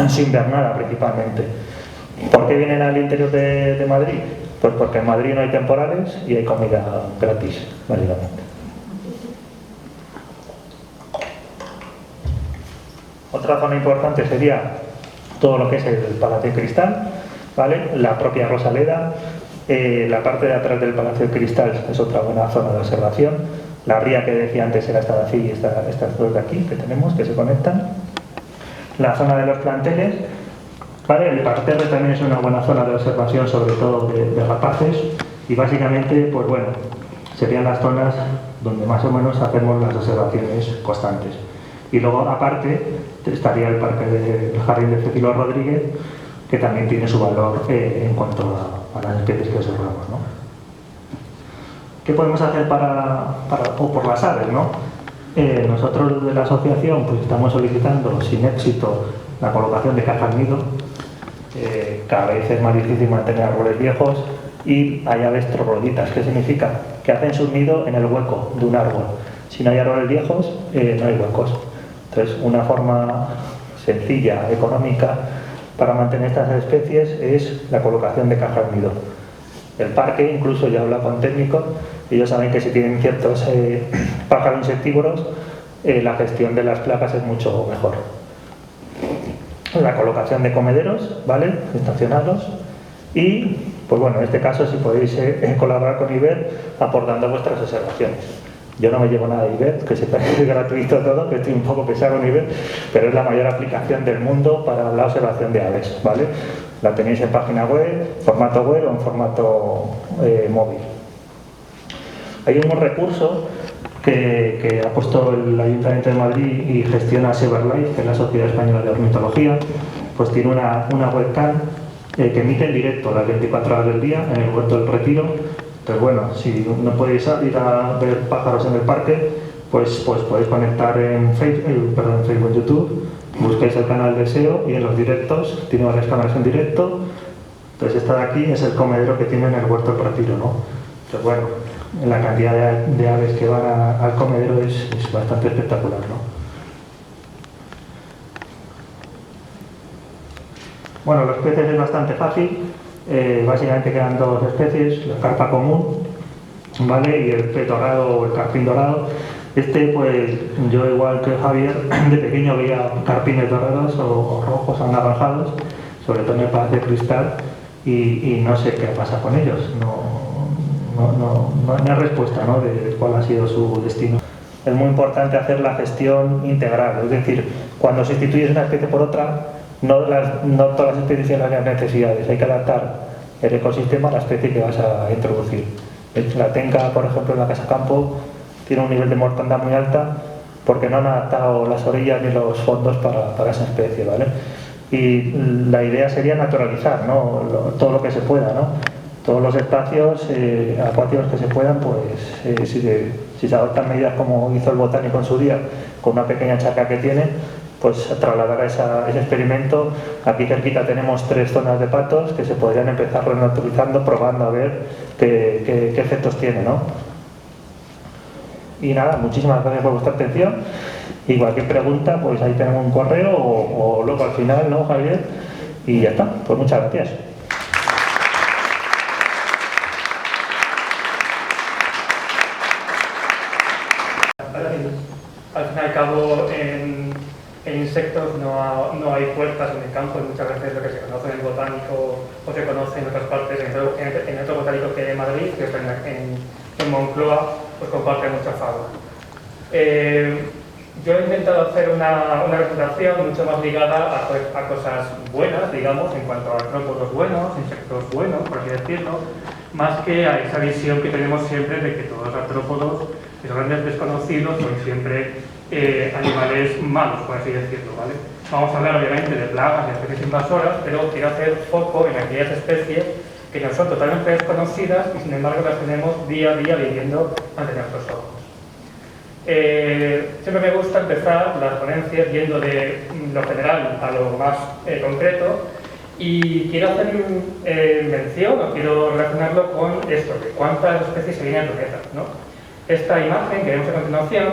sin invernada principalmente. ¿Por qué vienen al interior de Madrid? Pues porque en Madrid no hay temporales y hay comida gratis, básicamente. Otra zona importante sería todo lo que es el Palacio de Cristal, ¿vale? La propia Rosaleda, la parte de atrás del Palacio de Cristal es otra buena zona de observación. La ría que decía antes era esta de aquí y estas dos de aquí que tenemos, que se conectan. La zona de los planteles, ¿vale? El parterre también es una buena zona de observación, sobre todo de rapaces, y básicamente, pues bueno, serían las zonas donde más o menos hacemos las observaciones constantes. Y luego, aparte, estaría el parque del Jardín de Cecilio Rodríguez, que también tiene su valor en cuanto a las especies que observamos, ¿no? ¿Qué podemos hacer o por las aves, ¿no? Nosotros de la asociación pues estamos solicitando sin éxito la colocación de cajas nido. Cada vez es más difícil mantener árboles viejos y hay aves trogloditas. ¿Qué significa? Que hacen su nido en el hueco de un árbol. Si no hay árboles viejos, no hay huecos. Entonces, una forma sencilla, económica, para mantener estas especies es la colocación de cajas nido. El parque, incluso ya habla con técnicos, ellos saben que si tienen ciertos pájaros insectívoros, la gestión de las plagas es mucho mejor. La colocación de comederos, ¿vale? Estacionados. Y, pues bueno, en este caso, si podéis colaborar con IBER aportando vuestras observaciones. Yo no me llevo nada de IBER, que sepa que es gratuito todo, que estoy un poco pesado con IBER, pero es la mayor aplicación del mundo para la observación de aves, ¿vale? La tenéis en página web, formato web o en formato móvil. Hay un recurso que ha puesto el Ayuntamiento de Madrid y gestiona SeverLife, que es la Sociedad Española de Ornitología. Pues tiene una webcam que emite en directo las 24 horas del día en el Huerto del Retiro. Entonces, bueno, si no podéis ir a ver pájaros en el parque, pues podéis conectar en Facebook, YouTube, busquéis el canal de SEO y en los directos, tiene varias cámaras en directo. Entonces, esta de aquí es el comedero que tiene en el Huerto del Retiro, ¿no? Entonces, bueno, la cantidad de aves que van al comedero es bastante espectacular, ¿no? Bueno, los peces es bastante fácil. Básicamente quedan dos especies, la carpa común, ¿vale? Y el pez dorado o el carpín dorado. Pues yo, igual que Javier, de pequeño veía carpines dorados o rojos anaranjados, sobre todo en el Palacio de Cristal, y no sé qué pasa con ellos. No hay respuesta, ¿no?, de cuál ha sido su destino. Es muy importante hacer la gestión integral, es decir, cuando sustituyes una especie por otra, no todas las especies tienen las necesidades, hay que adaptar el ecosistema a la especie que vas a introducir. La tenca, por ejemplo, en la Casa Campo, tiene un nivel de mortandad muy alta porque no han adaptado las orillas ni los fondos para esa especie, ¿vale? Y la idea sería naturalizar, ¿no?, todo lo que se pueda, ¿no? Todos los espacios acuáticos que se puedan, pues si se adoptan medidas como hizo el botánico en su día, con una pequeña charca que tiene, pues trasladar ese experimento. Aquí cerquita tenemos 3 zonas de patos que se podrían empezar renaturalizando, probando a ver qué efectos tiene, ¿no? Y nada, muchísimas gracias por vuestra atención. Y cualquier pregunta, pues ahí tenemos un correo o luego al final, ¿no, Javier? Y ya está, pues muchas gracias. Al fin y al cabo, en insectos no hay puertas en el campo, y muchas veces lo que se conoce en el botánico o se conoce en otras partes, en otro botánico que hay en Madrid, que está en Moncloa, pues comparte mucha fauna. Yo he intentado hacer una presentación mucho más ligada a cosas buenas, digamos, en cuanto a artrópodos buenos, insectos buenos, por así decirlo, más que a esa visión que tenemos siempre de que todos los artrópodos, esos grandes desconocidos, son siempre animales malos, por así decirlo, ¿vale? Vamos a hablar obviamente de plagas y especies invasoras, pero quiero hacer foco en aquellas especies que no son totalmente desconocidas y sin embargo las tenemos día a día viviendo ante nuestros ojos. Siempre me gusta empezar las ponencias yendo de lo general a lo más concreto, y quiero hacer mención, o quiero relacionarlo con esto, de cuántas especies se vienen al planeta, ¿no? Esta imagen que vemos a continuación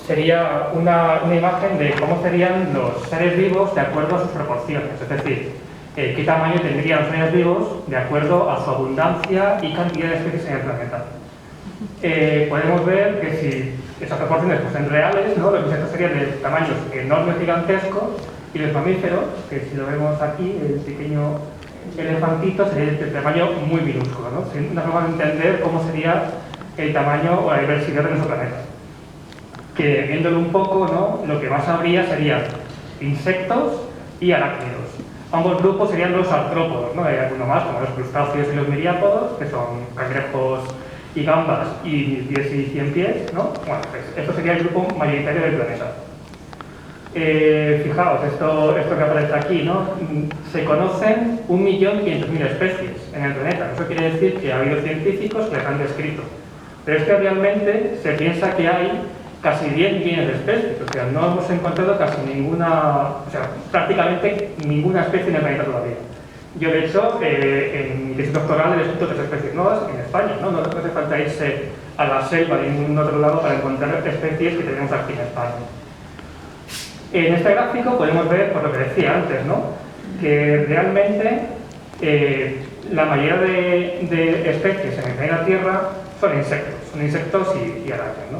sería una imagen de cómo serían los seres vivos de acuerdo a sus proporciones, es decir, qué tamaño tendrían los seres vivos de acuerdo a su abundancia y cantidad de especies en el planeta. Podemos ver que si esas proporciones fuesen reales, ¿no? Los insectos serían de tamaños enormes, gigantescos, y los mamíferos, que si lo vemos aquí, el pequeño elefantito, sería de tamaño muy minúsculo, ¿no? Es una forma de entender cómo sería el tamaño o la diversidad de nuestro planeta. Que viéndolo un poco, ¿no? Lo que más habría serían insectos y arácnidos. Ambos grupos serían los artrópodos, ¿no? Hay alguno más, como los crustáceos y los miriápodos, que son cangrejos y gambas y 10 pies y 100 pies, ¿no? Bueno, pues esto sería el grupo mayoritario del planeta. Fijaos, esto que aparece aquí, ¿no? Se conocen 1.500.000 especies en el planeta. Eso quiere decir que ha habido científicos que las han descrito. Pero es que realmente se piensa que hay casi 10 millones de especies. O sea, no hemos encontrado casi ninguna, o sea, prácticamente ninguna especie en el planeta todavía. Yo, de hecho, en mi tesis doctoral he descrito 3 especies nuevas en España, ¿no? No hace falta irse a la selva de ningún otro lado para encontrar especies que tenemos aquí en España. En este gráfico podemos ver, por lo que decía antes, ¿no? Que realmente la mayoría de especies en el planeta Tierra son insectos y arácnidos, ¿no?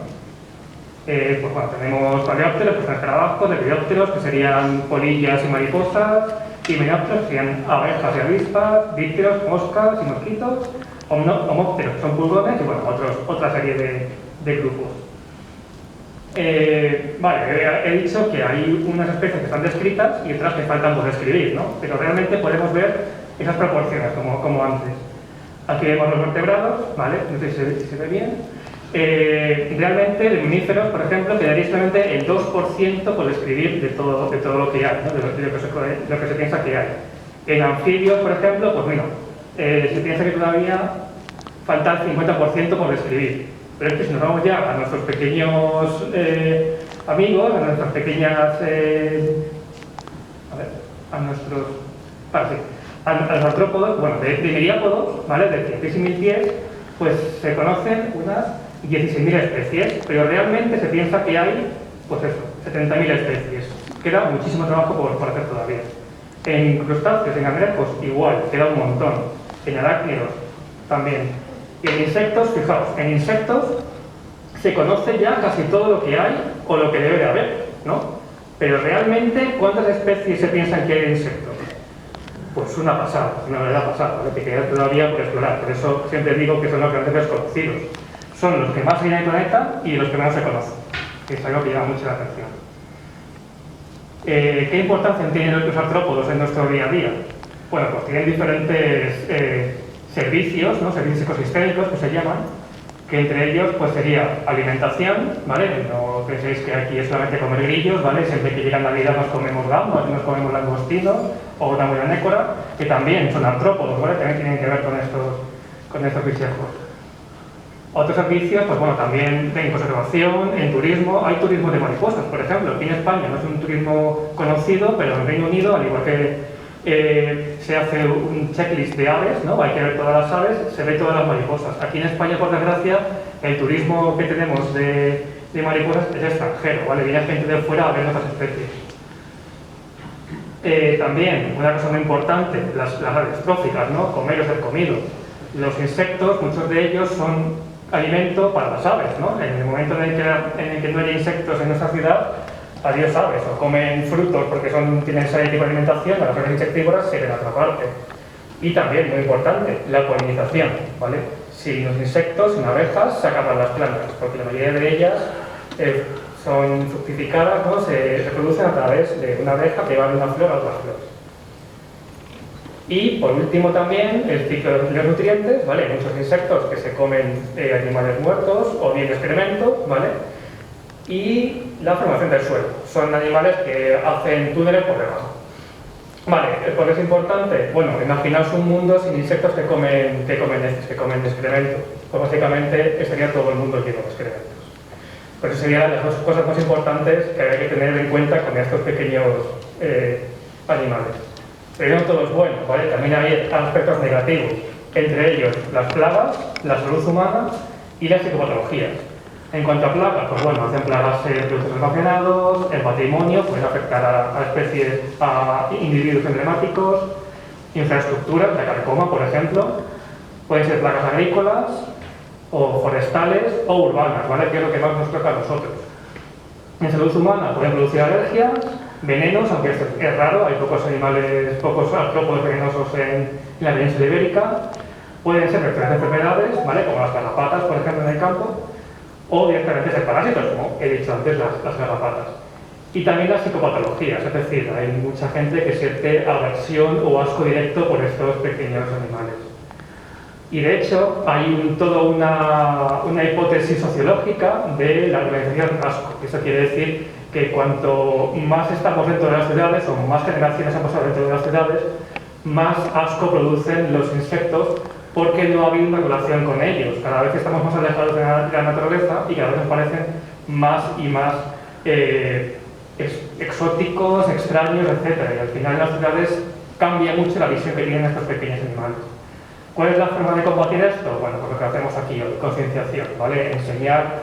Pues bueno, tenemos coleópteros, que son escarabajos, lepidópteros, que serían polillas y mariposas, y menópteros, que serían abejas y avispas, dípteros, moscas y mosquitos, homópteros, que son pulgones, y bueno, otra serie de grupos. Vale, he dicho que hay unas especies que están descritas y otras que faltan por describir, ¿no? Pero realmente podemos ver esas proporciones, como antes. Aquí vemos los vertebrados, ¿vale? No sé si se ve bien. Realmente, de mamíferos, por ejemplo, quedaría solamente el 2% por describir de todo lo que hay, ¿no? de lo que se piensa que hay. En anfibios, por ejemplo, pues bueno, se piensa que todavía falta el 50% por describir. Pero es que si nos vamos ya a nuestros pequeños amigos, a nuestras pequeñas... a los artrópodos, bueno, de miriápodos, ¿vale? De 100 pies y 1000 pies, pues se conocen unas 16.000 especies, pero realmente se piensa que hay, pues eso, 70.000 especies. Queda muchísimo trabajo por hacer todavía. En crustáceos, en cangrejos, igual, queda un montón. En arácnidos, también. Y en insectos, fijaos, en insectos se conoce ya casi todo lo que hay o lo que debe de haber, ¿no? Pero realmente, ¿cuántas especies se piensan que hay de insectos? Pues una pasada, una verdad pasada, ¿vale? Que queda todavía por explorar. Por eso siempre digo que son los grandes desconocidos. Son los que más hay en el planeta y los que menos se conocen, que es algo que llama mucho la atención. ¿Qué importancia tienen los artrópodos en nuestro día a día? Bueno, pues tienen diferentes servicios, ¿no? Servicios ecosistémicos que se llaman, que entre ellos pues sería alimentación, ¿vale? No penséis que aquí es solamente comer grillos, ¿vale? Siempre que llega Navidad nos comemos gambas, nos comemos langostinos o una buena nécora, que también son artrópodos, ¿vale? También tienen que ver con estos bichejos. Otros servicios, pues bueno, también en conservación, en turismo. Hay turismo de mariposas, por ejemplo. Aquí en España no es un turismo conocido, pero en el Reino Unido, al igual que se hace un checklist de aves, ¿no? Hay que ver todas las aves, se ve todas las mariposas. Aquí en España, por desgracia, el turismo que tenemos de mariposas es extranjero, ¿vale? Viene gente de fuera a ver nuestras especies. También, una cosa muy importante, las aves tróficas, ¿no? Comer o ser comido. Los insectos, muchos de ellos son alimento para las aves, ¿no? En el momento en el que no haya insectos en nuestra ciudad, adiós aves, o comen frutos porque tienen ese tipo de alimentación, las aves insectívoras se ven a otra parte. Y también, muy importante, la polinización, ¿vale? Sin los insectos, sin abejas, se acaban las plantas, porque la mayoría de ellas son fructificadas, ¿no? Se reproducen a través de una abeja que va de una flor a otra flor. Y por último también el ciclo de los nutrientes, ¿vale? Hay muchos insectos que se comen animales muertos o bien excrementos, ¿vale? Y la formación del suelo. Son animales que hacen túneles por debajo. Vale, ¿por qué es importante? Bueno, imaginaos un mundo sin insectos que comen excrementos. Pues básicamente sería todo el mundo lleno de excrementos. Pues eso serían las dos cosas más importantes que hay que tener en cuenta con estos pequeños animales. Pero no todo es bueno, ¿vale? También hay aspectos negativos, entre ellos las plagas, la salud humana y las psicopatologías. En cuanto a plagas, pues bueno, hacen plagas en productos almacenados, el patrimonio, pueden afectar a especies, a individuos emblemáticos, infraestructuras, la carcoma, por ejemplo, pueden ser plagas agrícolas, o forestales, o urbanas, ¿vale? Que es lo que más nos toca a nosotros. En salud humana pueden producir alergias, venenos, aunque esto es raro, hay pocos artrópodos venenosos en la península ibérica, pueden ser vectores de enfermedades, ¿vale? Como las garrapatas, por ejemplo, en el campo, o directamente ser parásitos, como he dicho antes, las garrapatas. Y también las psicopatologías, es decir, hay mucha gente que siente aversión o asco directo por estos pequeños animales. Y de hecho, hay toda una hipótesis sociológica de la organización asco. Eso quiere decir que cuanto más estamos dentro de las ciudades, o más generaciones han pasado dentro de las ciudades, más asco producen los insectos, porque no ha habido una relación con ellos. Cada vez estamos más alejados de la naturaleza y cada vez nos parecen más y más exóticos, extraños, etc. Y al final en las ciudades cambia mucho la visión que tienen estos pequeños animales. ¿Cuál es la forma de combatir esto? Bueno, pues lo que hacemos aquí hoy, concienciación, ¿vale? Enseñar,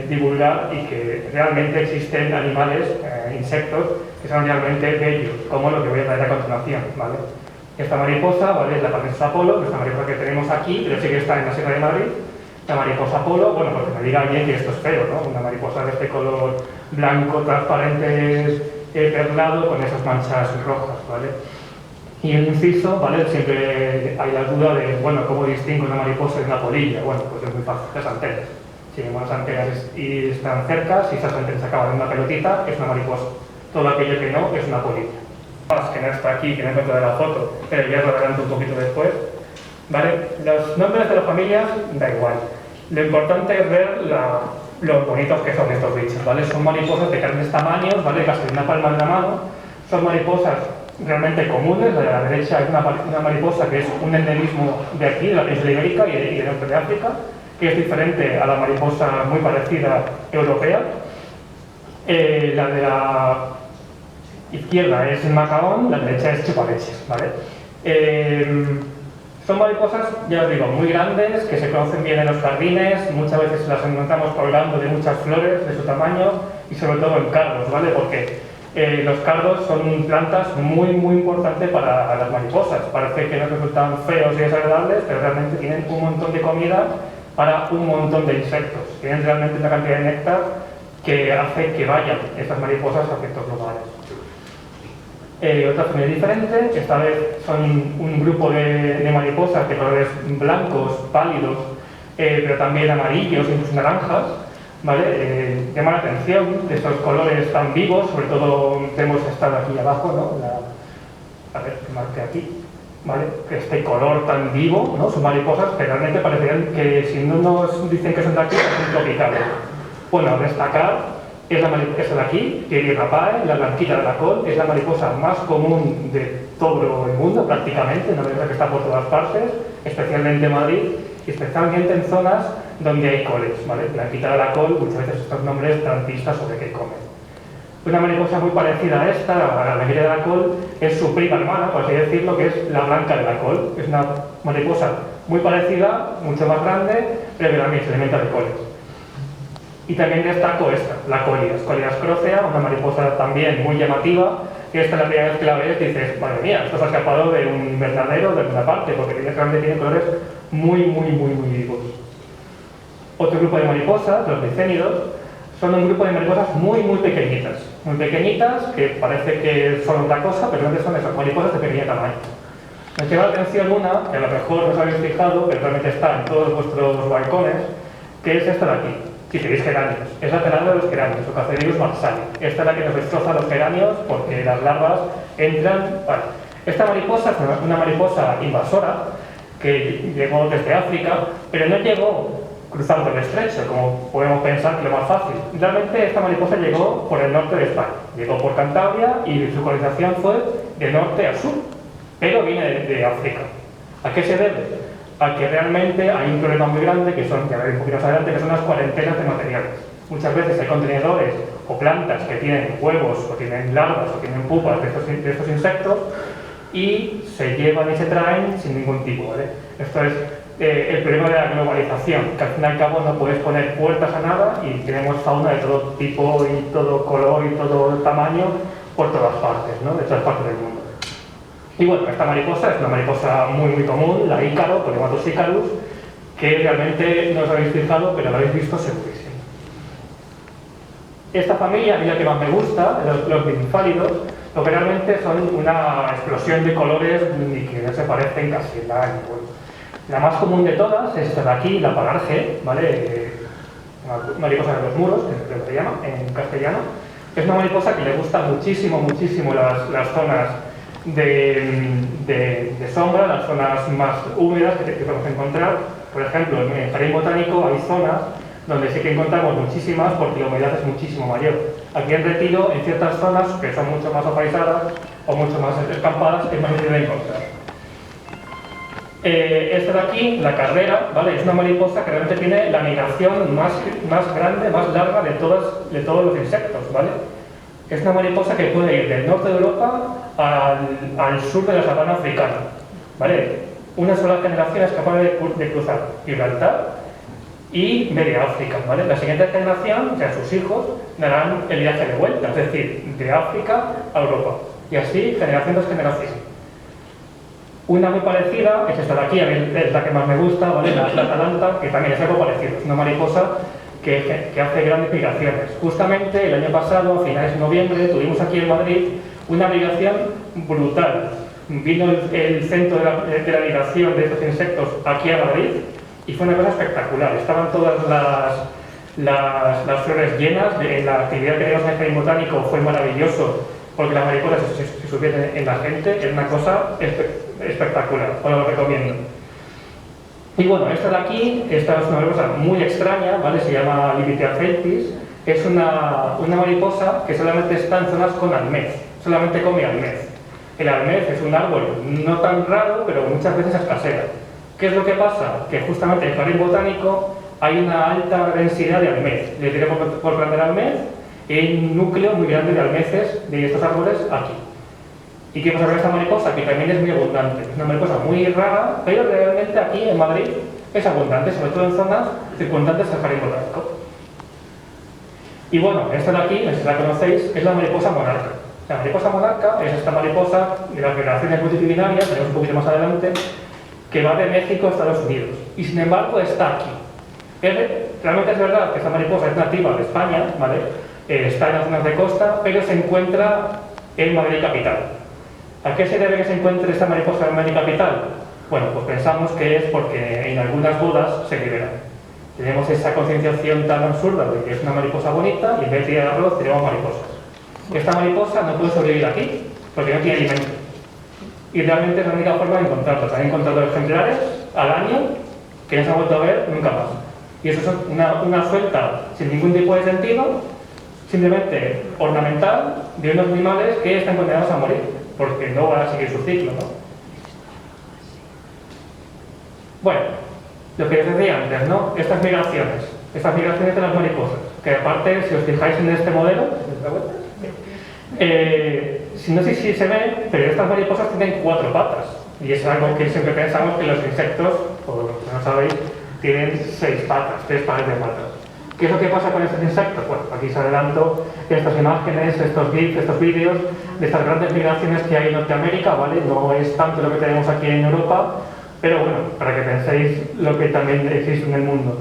divulgar y que realmente existen animales, insectos, que son realmente bellos, como lo que voy a traer a continuación, ¿vale? Esta mariposa, ¿vale? Es la Parnassus apollo, que es la mariposa que tenemos aquí, pero sí que está en la Sierra de Madrid. La mariposa apollo, bueno, porque me diga alguien que esto es feo, ¿no? Una mariposa de este color blanco, transparente, perlado, con esas manchas rojas, ¿vale? Y el inciso, ¿vale? Siempre hay la duda de, bueno, ¿cómo distingo una mariposa de una polilla? Bueno, pues es muy fácil, las antenas. Si vemos las antenas y están cerca, si esas antenas acaban en una pelotita, es una mariposa. Todo aquello que no, es una polilla. Más que no está aquí, que no encuentro de la foto, pero ya lo adelanto un poquito después. ¿Vale? Los nombres de las familias, da igual. Lo importante es ver lo bonitos que son estos bichos, ¿vale? Son mariposas de grandes tamaños, ¿vale? Casi una palma de la mano. Son mariposas realmente comunes. La de la derecha es una mariposa que es un endemismo de aquí, de la península ibérica y del norte de África, que es diferente a la mariposa muy parecida europea. La de la izquierda es el macaón, la derecha es chupaleches, ¿vale? Son mariposas, ya os digo, muy grandes, que se conocen bien en los jardines, muchas veces las encontramos colgando de muchas flores, de su tamaño, y sobre todo en cardos, ¿vale? Porque los cardos son plantas muy importantes para las mariposas. Parece que no resultan feos y desagradables, pero realmente tienen un montón de comida para un montón de insectos. Tienen realmente una cantidad de néctar que hace que vayan estas mariposas a ciertos lugares. Otra familia diferente, esta vez son un grupo de mariposas de colores blancos, pálidos, pero también amarillos, incluso naranjas, ¿vale? Llama la atención de estos colores tan vivos, sobre todo vemos esta de aquí abajo, ¿no? A ver, que marque aquí, ¿vale? Este color tan vivo, ¿no? Son mariposas que realmente parecerían que si no nos dicen que son de aquí, son tropicales. Bueno, a destacar es la mariposa de aquí, Pieris rapae, la blanquita de la col, es la mariposa más común de todo el mundo, prácticamente, una mariposa que está por todas partes, especialmente en Madrid, y especialmente en zonas donde hay coles, ¿vale? Blanquita de la col, muchas veces estos nombres dan pistas sobre qué comen. Una mariposa muy parecida a esta, la blanquita de la col, es su prima hermana, por así decirlo, que es la blanca de la col. Es una mariposa muy parecida, mucho más grande, pero que también se alimenta de coles. Y también destaco esta, la Colias crocea, una mariposa también muy llamativa, que esta es la primera vez que la ves y dices, madre mía, esto se ha escapado de un invernadero de alguna parte, porque realmente tiene colores muy vivos. Otro grupo de mariposas, los licénidos, son un grupo de mariposas muy pequeñitas, que parece que son otra cosa, pero no son esas mariposas de pequeño tamaño. Me llama la atención una, que a lo mejor no os habéis fijado, pero realmente está en todos vuestros balcones, que es esta de aquí. Si tenéis geranios, es la celada de los geranios, o Cacerius marsali. Esta es la que nos destroza los geranios porque las larvas entran. Vale. Esta mariposa es una mariposa invasora que llegó desde África, pero no llegó cruzando el estrecho, como podemos pensar que lo más fácil. Realmente esta mariposa llegó por el norte de España, llegó por Cantabria y su colonización fue de norte a sur, pero viene de África. ¿A qué se debe? A que realmente hay un problema muy grande, que son, ya veréis un poquito más adelante, que son las cuarentenas de materiales. Muchas veces hay contenedores o plantas que tienen huevos o tienen larvas o tienen pupas de estos insectos y se llevan y se traen sin ningún tipo, ¿vale? Esto es el problema de la globalización, que al fin y al cabo no puedes poner puertas a nada y tenemos fauna de todo tipo y todo color y todo tamaño por todas partes, ¿no? De todas partes del mundo. Y bueno, esta mariposa es una mariposa muy común, la ícaro, Polematus icarus, que realmente no os habéis fijado, pero la habéis visto segurísimo. Esta familia, a mí la que más me gusta, los ninfálidos, lo que realmente son una explosión de colores y que no se parecen casi en nada. La más común de todas es esta de aquí, la palarge, ¿vale? Una mariposa de los muros, que es lo que se llama en castellano. Es una mariposa que le gusta muchísimo las zonas de sombra, las zonas más húmedas que podemos encontrar. Por ejemplo, en el jardín botánico hay zonas donde sí que encontramos muchísimas porque la humedad es muchísimo mayor. Aquí en Retiro, en ciertas zonas que son mucho más apaisadas o mucho más escampadas, es más difícil de encontrar. Esta de aquí, la carrera, ¿vale? Es una mariposa que realmente tiene la migración más grande, más larga de todos los insectos, ¿vale? Es una mariposa que puede ir del norte de Europa al sur de la sabana africana, ¿vale? Una sola generación es capaz de cruzar Gibraltar y media África, ¿vale? La siguiente generación, o sea, sus hijos, darán el viaje de vuelta, es decir, de África a Europa. Y así, generación tras generación. Una muy parecida es esta de aquí, a mí es la que más me gusta, ¿vale? La Atalanta, que también es algo parecido, es una mariposa que hace grandes migraciones. Justamente el año pasado, a finales de noviembre, tuvimos aquí en Madrid una migración brutal. Vino el centro de la migración de estos insectos aquí a Madrid y fue una cosa espectacular. Estaban todas las flores llenas, la actividad que teníamos en el jardín botánico fue maravilloso porque las mariposas se subieron en la gente, es una cosa espectacular, os lo recomiendo. Y bueno, esta de aquí, esta es una mariposa muy extraña, ¿vale? Se llama Libitia feltis, es una mariposa que solamente está en zonas con almez, solamente come almez. El almez es un árbol no tan raro, pero muchas veces escasea. ¿Qué es lo que pasa? Que justamente en el jardín botánico hay una alta densidad de almez. Le diré por grande el almez y hay un núcleo muy grande de almeces de estos árboles aquí. ¿Y qué pasa con esta mariposa? Que también es muy abundante. Es una mariposa muy rara, pero realmente aquí en Madrid es abundante, sobre todo en zonas circundantes al jardín botánico. Y bueno, esta de aquí, no sé si la conocéis, es la mariposa monarca. La mariposa monarca es esta mariposa de las generaciones multitudinarias, veremos un poquito más adelante, que va de México a Estados Unidos. Y sin embargo está aquí. Realmente es verdad que esta mariposa es nativa de España, ¿vale? Está en las zonas de costa, pero se encuentra en Madrid capital. ¿A qué se debe que se encuentre esta mariposa en Madrid capital? Bueno, pues pensamos que es porque en algunas bodas se liberan. Tenemos esa concienciación tan absurda de que es una mariposa bonita y en vez de arroz tenemos mariposas. Esta mariposa no puede sobrevivir aquí porque no tiene alimento. Y realmente es la única forma de encontrarla. Se han encontrado ejemplares al año que no se han vuelto a ver nunca más. Y eso es una suelta sin ningún tipo de sentido, simplemente ornamental, de unos animales que están condenados a morir, porque no van a seguir su ciclo, ¿no? Bueno, lo que os decía antes, ¿no? Estas migraciones de las mariposas, que aparte, si os fijáis en este modelo, no sé si se ve, pero estas mariposas tienen 4 patas. Y es algo que siempre pensamos que los insectos, o los que no sabéis, tienen 6 patas, 3 pares de patas. ¿Qué es lo que pasa con estos insectos? Bueno, aquí os adelanto estas imágenes, estos GIFs, estos vídeos de estas grandes migraciones que hay en Norteamérica, ¿vale? No es tanto lo que tenemos aquí en Europa, pero bueno, para que penséis lo que también existe en el mundo.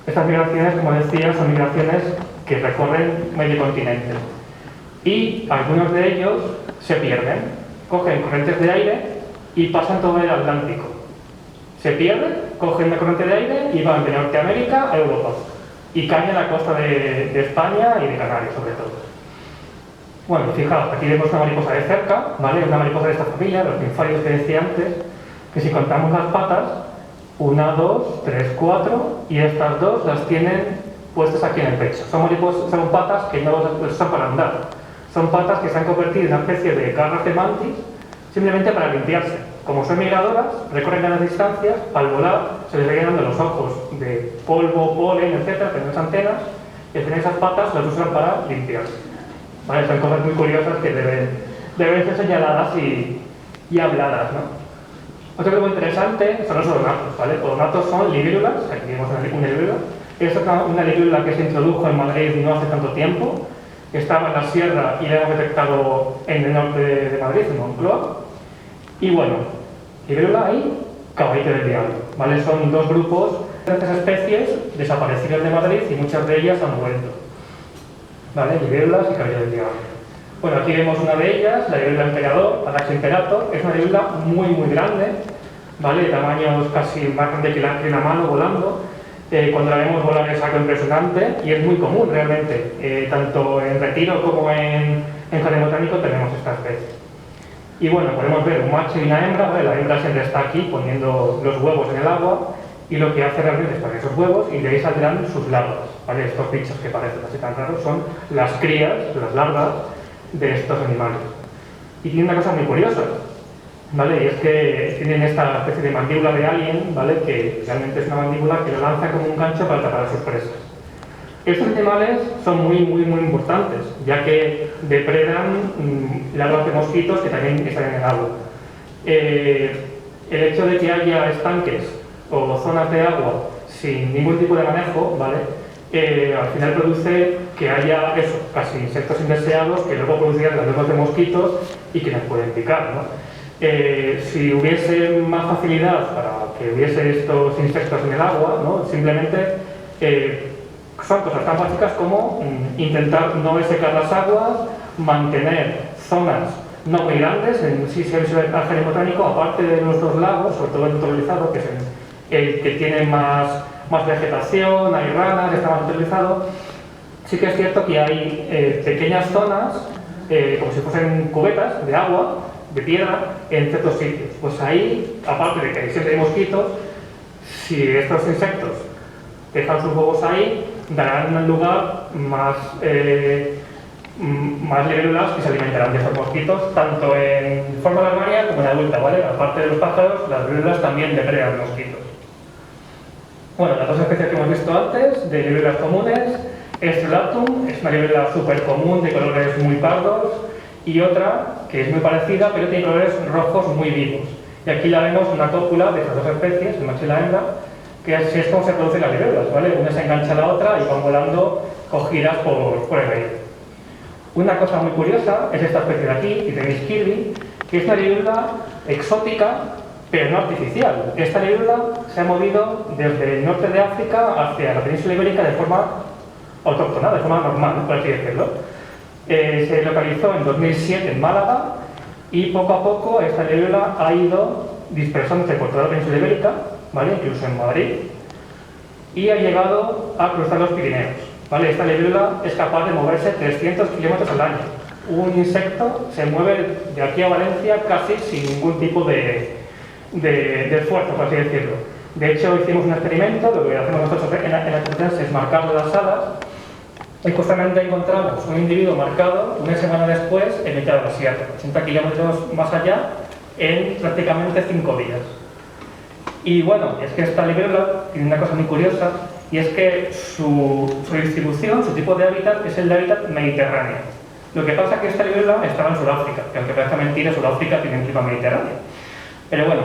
Estas migraciones, como decía, son migraciones que recorren medio continente. Y algunos de ellos se pierden, cogen corrientes de aire y pasan todo el Atlántico. Se pierden, cogen la corriente de aire y van de Norteamérica a Europa. Y caen en la costa de España y de Canarias, sobre todo. Bueno, fijaos, aquí vemos una mariposa de cerca, ¿vale? Una mariposa de esta familia, los ninfálidos que decía antes, que si contamos las patas, 1, 2, 3, 4, y estas 2 las tienen puestas aquí en el pecho. Son patas que no son para andar. Son patas que se han convertido en una especie de garras de mantis, simplemente para limpiarse. Como son migradoras, recorren grandes distancias, al volar se les va llenando los ojos de polvo, polen, etc., tenemos antenas, que tienen esas patas las usan para limpiar. ¿Vale? Son cosas muy curiosas que deben ser señaladas y habladas, ¿no? Otro grupo interesante son los odonatos, ¿vale? Odonatos son libélulas, aquí vemos una libélula. Esta es una libélula que se introdujo en Madrid no hace tanto tiempo, estaba en la sierra y la hemos detectado en el norte de Madrid, en Moncloa. Y bueno, libélula y caballito del diablo, ¿vale? Son dos grupos de estas especies desaparecidas de Madrid y muchas de ellas han vuelto, ¿vale? Libélulas y caballito del diablo. Bueno, aquí vemos una de ellas, la libélula emperador, Anax imperator. Es una libélula muy muy grande, ¿vale? De tamaños casi más grande que una mano volando. Cuando la vemos volar es algo impresionante y es muy común realmente. Tanto en Retiro como en Jardín Botánico tenemos esta especie. Y bueno, podemos ver un macho y una hembra, ¿vale? La hembra siempre está aquí poniendo los huevos en el agua y lo que hace realmente es poner esos huevos y de ahí saldrán sus larvas, ¿vale? Estos bichos que parecen así tan raros son las crías, las larvas de estos animales. Y tiene una cosa muy curiosa, ¿vale? Y es que tienen esta especie de mandíbula de alien, ¿vale? Que realmente es una mandíbula que lo lanza como un gancho para atrapar a sus presas. Estos animales son muy importantes, ya que depredan larvas de mosquitos que también están en el agua. El hecho de que haya estanques o zonas de agua sin ningún tipo de manejo, ¿vale? Al final produce que haya eso, casi insectos indeseados que luego producirán las larvas de mosquitos y que nos pueden picar, ¿no? Si hubiese más facilidad para que hubiese estos insectos en el agua, ¿no? Simplemente son cosas tan básicas como intentar no secar las aguas, mantener zonas no muy grandes, si se ve el jardín botánico, aparte de nuestros lagos, sobre todo el naturalizado, que es el que tiene más vegetación, hay ranas, está más utilizado. Sí que es cierto que hay pequeñas zonas, como si fuesen cubetas de agua, de piedra, en ciertos sitios. Pues ahí, aparte de que siempre hay mosquitos, si estos insectos dejan sus huevos ahí, darán lugar más libélulas que se alimentarán de estos mosquitos, tanto en forma larvaria como en adulta, ¿vale? Aparte de los pájaros, las libélulas también depredan mosquitos. Bueno, las dos especies que hemos visto antes, de libélulas comunes, Estrelatum, es una libélula súper común de colores muy pardos, y otra que es muy parecida, pero tiene colores rojos muy vivos. Y aquí la vemos una cópula de estas dos especies, el macho y la hembra, que así es como se producen las libélulas, ¿vale? Una se engancha a la otra y van volando cogidas por el aire. Una cosa muy curiosa es esta especie de aquí, Titenis kirby, que es una libélula exótica, pero no artificial. Esta libélula se ha movido desde el norte de África hacia la península ibérica de forma autóctona, de forma normal, por así decirlo. Se localizó en 2007 en Málaga y poco a poco esta libélula ha ido dispersándose por toda la península ibérica, ¿vale? Incluso en Madrid, y ha llegado a cruzar los Pirineos, ¿vale? Esta libélula es capaz de moverse 300 kilómetros al año. Un insecto se mueve de aquí a Valencia casi sin ningún tipo de esfuerzo, por así decirlo. De hecho, hicimos un experimento, lo que hacemos nosotros en la competencia es marcar las alas, y justamente encontramos un individuo marcado una semana después en mitad de la sierra, 80 kilómetros más allá, en prácticamente 5 días. Y bueno, es que esta libélula tiene una cosa muy curiosa, y es que su distribución, su tipo de hábitat, es el de hábitat mediterráneo. Lo que pasa es que esta libélula estaba en Sudáfrica, que aunque parezca mentira, Sudáfrica tiene un clima mediterráneo. Pero bueno,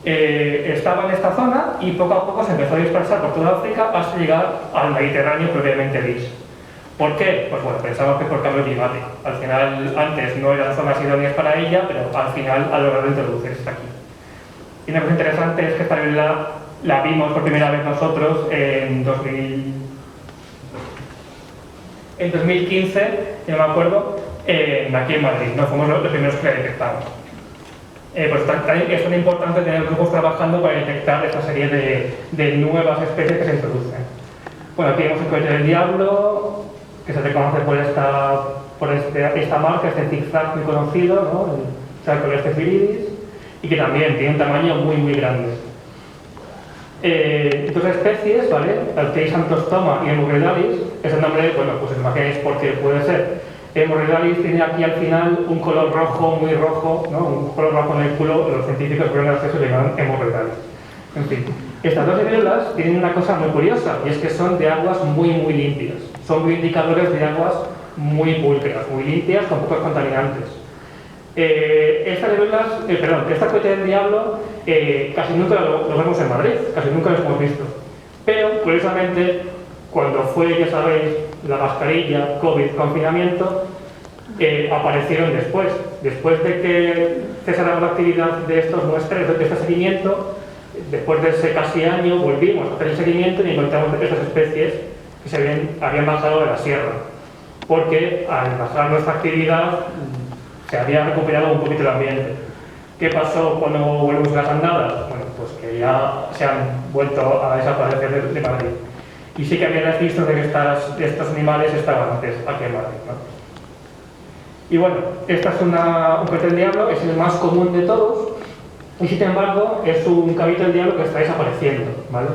estaba en esta zona y poco a poco se empezó a dispersar por toda África hasta llegar al Mediterráneo propiamente dicho. ¿Por qué? Pues bueno, pensamos que por cambio climático. Al final, antes no eran zonas idóneas para ella, pero al final ha logrado introducirse aquí. Y una cosa interesante es que esta libélula la vimos por primera vez nosotros en 2015, no me acuerdo, aquí en Madrid, ¿no? Fuimos los primeros que la detectamos. Pues es tan importante tener grupos trabajando para detectar esta serie de nuevas especies que se introducen. Bueno, aquí vemos el caballito del diablo, que se reconoce por esta marca, este zigzag muy conocido, ¿no? El Sarcoleptes viridis, y que también tiene un tamaño muy grande. Dos especies, ¿vale? Alteis antostoma y Hemorrhoidalis, es el nombre, bueno, pues os imagináis por qué puede ser. Hemorrhoidalis tiene aquí al final un color rojo, muy rojo, ¿no? Un color rojo en el culo, los científicos por el acceso le llaman Hemorrhoidalis. En fin, estas dos libélulas tienen una cosa muy curiosa, y es que son de aguas muy limpias. Son bioindicadores de aguas muy pulcras, muy limpias, con pocos contaminantes. Esta cohete del diablo casi nunca lo vemos en Madrid, casi nunca lo hemos visto. Pero, curiosamente, cuando fue, ya sabéis, la mascarilla, COVID, confinamiento, aparecieron después. Después de que cesara la actividad de estos muestreos, de este seguimiento, después de ese casi año, volvimos a hacer el seguimiento y encontramos estas especies que se habían bajado de la sierra. Porque al bajar nuestra actividad, se había recuperado un poquito el ambiente. ¿Qué pasó cuando volvemos a las andadas? Bueno, pues que ya se han vuelto a desaparecer de Madrid. Y sí que había registros de que estos animales estaban antes aquí en Madrid, ¿no? Y bueno, esta es un cohete del diablo, es el más común de todos, y sin embargo es un cabito del diablo que está desapareciendo, ¿vale?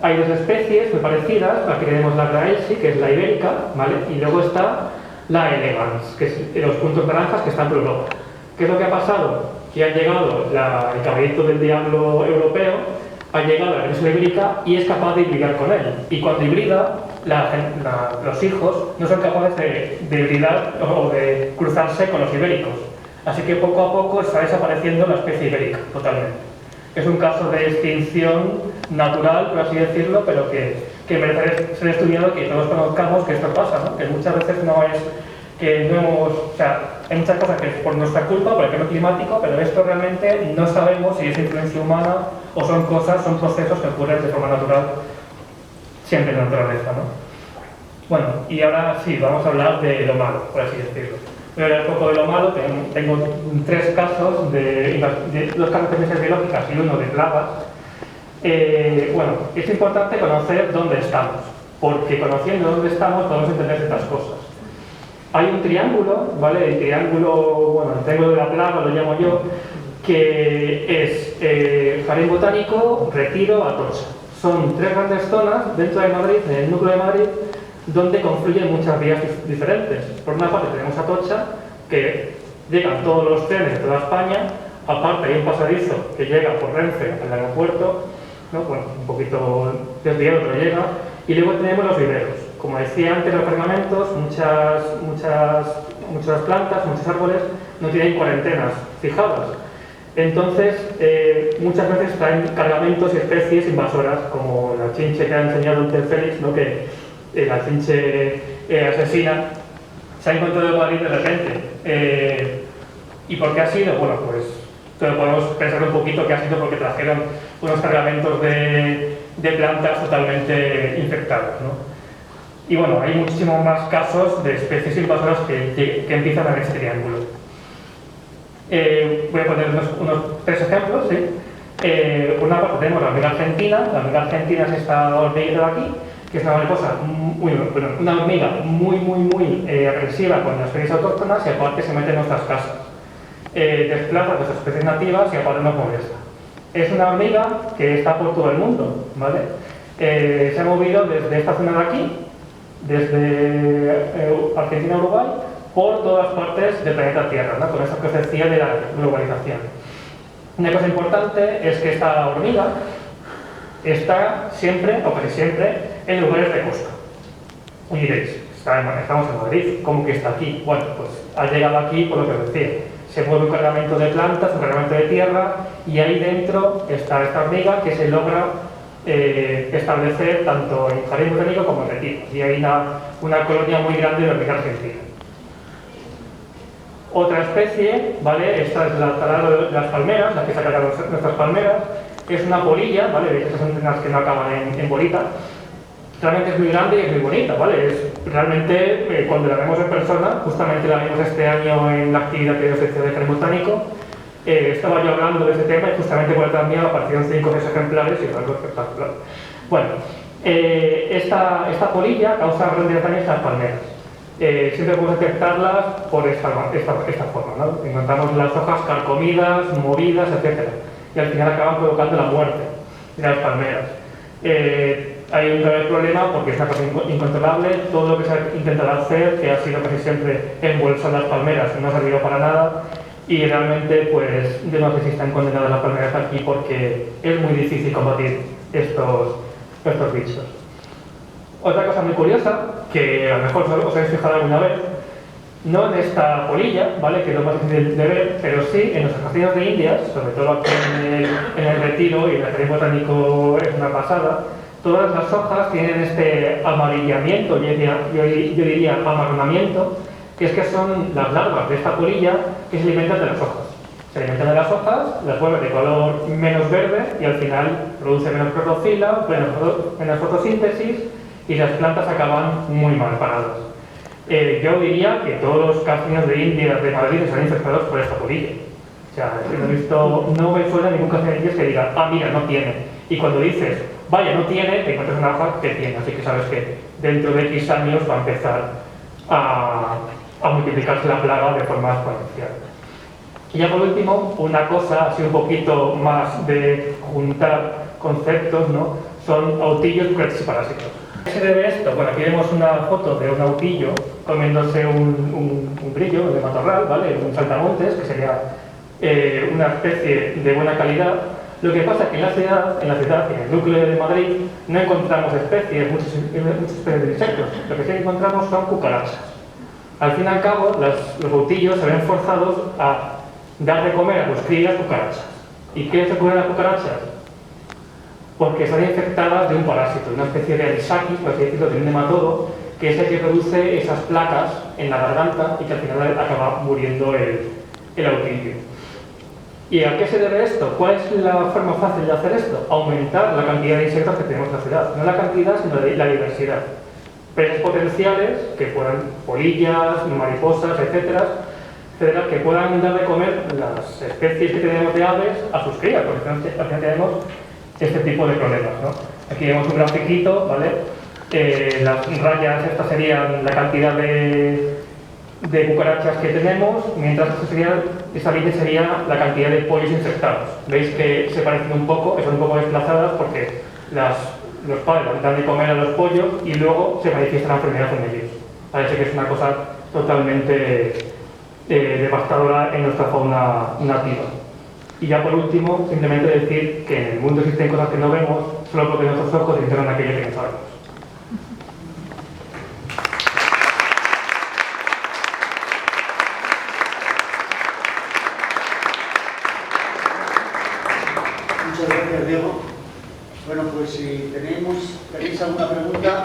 Hay dos especies muy parecidas, la que tenemos la Graelsi, que es la ibérica, ¿vale? Y luego está la elegans, que es los puntos naranjas que están por Europa. ¿Qué es lo que ha pasado? Que ha llegado el caballito del diablo europeo, ha llegado a la península ibérica y es capaz de hibridar con él. Y cuando hibrida, los hijos no son capaces de hibridar o de cruzarse con los ibéricos. Así que poco a poco está desapareciendo la especie ibérica, totalmente. Es un caso de extinción natural, por así decirlo, pero que merece ser estudiado, que todos conozcamos que esto pasa, ¿no? Que muchas veces no es que no hemos, o sea, hay muchas cosas que es por nuestra culpa, por el cambio climático, pero esto realmente no sabemos si es influencia humana o son procesos que ocurren de forma natural siempre en la naturaleza, ¿no? Bueno, y ahora sí, vamos a hablar de lo malo, por así decirlo. Voy a hablar un poco de lo malo. Tengo 3 casos, 2 casos de ciencias biológicas y 1 de plagas. Bueno, es importante conocer dónde estamos, porque conociendo dónde estamos podemos entender ciertas cosas. Hay un triángulo, ¿vale? El triángulo de la plaga lo llamo yo, que es Jardín Botánico, Retiro, Atocha. Son 3 grandes zonas dentro de Madrid, en el núcleo de Madrid, donde confluyen muchas vías diferentes. Por una parte tenemos Atocha, que llegan todos los trenes de toda España, aparte hay un pasadizo que llega por Renfe al aeropuerto, ¿no? Bueno, un poquito desviado pero llega, y luego tenemos los viveros. Como decía antes, los cargamentos, muchas plantas, muchos árboles no tienen cuarentenas fijadas. Entonces, muchas veces traen cargamentos y especies invasoras, como la chinche que ha enseñado antes Félix, ¿no? Que la chinche asesina se ha encontrado en Madrid de repente. ¿Y por qué ha sido? Bueno, pues podemos pensar un poquito que ha sido porque trajeron unos cargamentos de plantas totalmente infectadas, ¿no? Y bueno, hay muchísimos más casos de especies invasoras que empiezan en este triángulo. Voy a poner unos 3 ejemplos, ¿sí? Por una parte tenemos la hormiga argentina. La hormiga argentina es esta hormiguita de aquí, que es una mariposa una hormiga muy agresiva con las especies autóctonas y aparte se mete en nuestras casas. Desplaza a las especies nativas y aparte nos molesta. Es una hormiga que está por todo el mundo, ¿vale? Se ha movido desde esta zona de aquí, desde Argentina a Uruguay, por todas partes del planeta Tierra, ¿no? Con esto que os decía de la globalización. Una cosa importante es que esta hormiga está siempre, o casi siempre, en lugares de costa. Y diréis, estamos en Madrid, ¿cómo que está aquí? Bueno, pues ha llegado aquí por lo que os decía. Se mueve un cargamento de plantas, un cargamento de tierra, y ahí dentro está esta hormiga que se logra establecer tanto en Jardín Botánico como en Retiro. Y hay una colonia muy grande de hormiga argentina. Otra especie, ¿vale? Esta es la taladro de las palmeras, la que saca nuestras palmeras. Es una polilla, ¿vale? Estas son antenas que no acaban en bolita. Realmente es muy grande y es muy bonita, ¿vale? Realmente, cuando la vemos en persona, justamente la vimos este año en la actividad que dio sección de Jardín Botánico, estaba yo hablando de ese tema y justamente por el también aparecieron 5 o 6 ejemplares y es algo espectacular. Bueno, esta polilla causa grandes daños a las palmeras. Siempre podemos detectarlas por esta forma, ¿no? Encontramos las hojas carcomidas, movidas, etc. Y al final acaban provocando la muerte de las palmeras. Hay un grave problema porque es una cosa incontrolable. Todo lo que se ha intentado hacer, que ha sido casi siempre embolsar las palmeras, no ha servido para nada. Y realmente, pues, yo no sé si están condenadas las palmeras aquí porque es muy difícil combatir estos bichos. Otra cosa muy curiosa, que a lo mejor os habéis fijado alguna vez, no en esta polilla, ¿vale?, que es lo más difícil de ver, pero sí en los jardines de Indias, sobre todo aquí en el Retiro y en el Jardín Botánico es una pasada. Todas las hojas tienen este amarillamiento, yo diría amarronamiento, que es que son las larvas de esta polilla que se alimentan de las hojas. Se alimentan de las hojas, las vuelven de color menos verde y al final produce menos clorofila, menos fotosíntesis y las plantas acaban muy mal paradas. Yo diría que todos los casinos de Indias de Madrid están infectados por esta polilla. O sea, no me suena ningún casino de Indias que diga, ah, mira, no tiene. Y cuando dices, vaya, no tiene, te encuentras una hoja que tiene. Así que sabes que dentro de X años va a empezar a multiplicarse la plaga de forma exponencial. Y ya por último, una cosa así un poquito más de juntar conceptos, ¿no?, son autillos, cucarachas y parásitos. ¿A qué se debe esto? Bueno, aquí vemos una foto de un autillo comiéndose un grillo de matorral, ¿vale?, un saltamontes, que sería una especie de buena calidad. Lo que pasa es que en la ciudad, en el núcleo de Madrid, no encontramos especies, muchas especies de insectos. Lo que sí encontramos son cucarachas. Al fin y al cabo, los autillos se ven forzados a dar de comer a sus crías cucarachas. ¿Y qué se ocurre a las cucarachas? Porque están infectadas de un parásito, de una especie de anisakis, por así decirlo, de un nematodo, que es el que produce esas placas en la garganta y que al final acaba muriendo el autillo. ¿Y a qué se debe esto? ¿Cuál es la forma fácil de hacer esto? Aumentar la cantidad de insectos que tenemos en la ciudad. No la cantidad, sino la diversidad. Peces potenciales, que puedan, polillas, mariposas, etcétera, que puedan dar de comer las especies que tenemos de aves a sus crías, porque al final tenemos este tipo de problemas, ¿no? Aquí vemos un grafiquito, ¿vale? Las rayas, estas serían la cantidad de cucarachas que tenemos, mientras esta línea sería la cantidad de pollos infectados. Veis que se parecen un poco, están un poco desplazadas porque los padres dan de comer a los pollos y luego se manifiesta la enfermedad en ellos. Parece que es una cosa totalmente devastadora en nuestra fauna nativa. Y ya por último, simplemente decir que en el mundo existen cosas que no vemos solo porque nuestros ojos detectan aquello que no sabemos. Muchas gracias, Diego. Bueno, pues si tenéis alguna pregunta,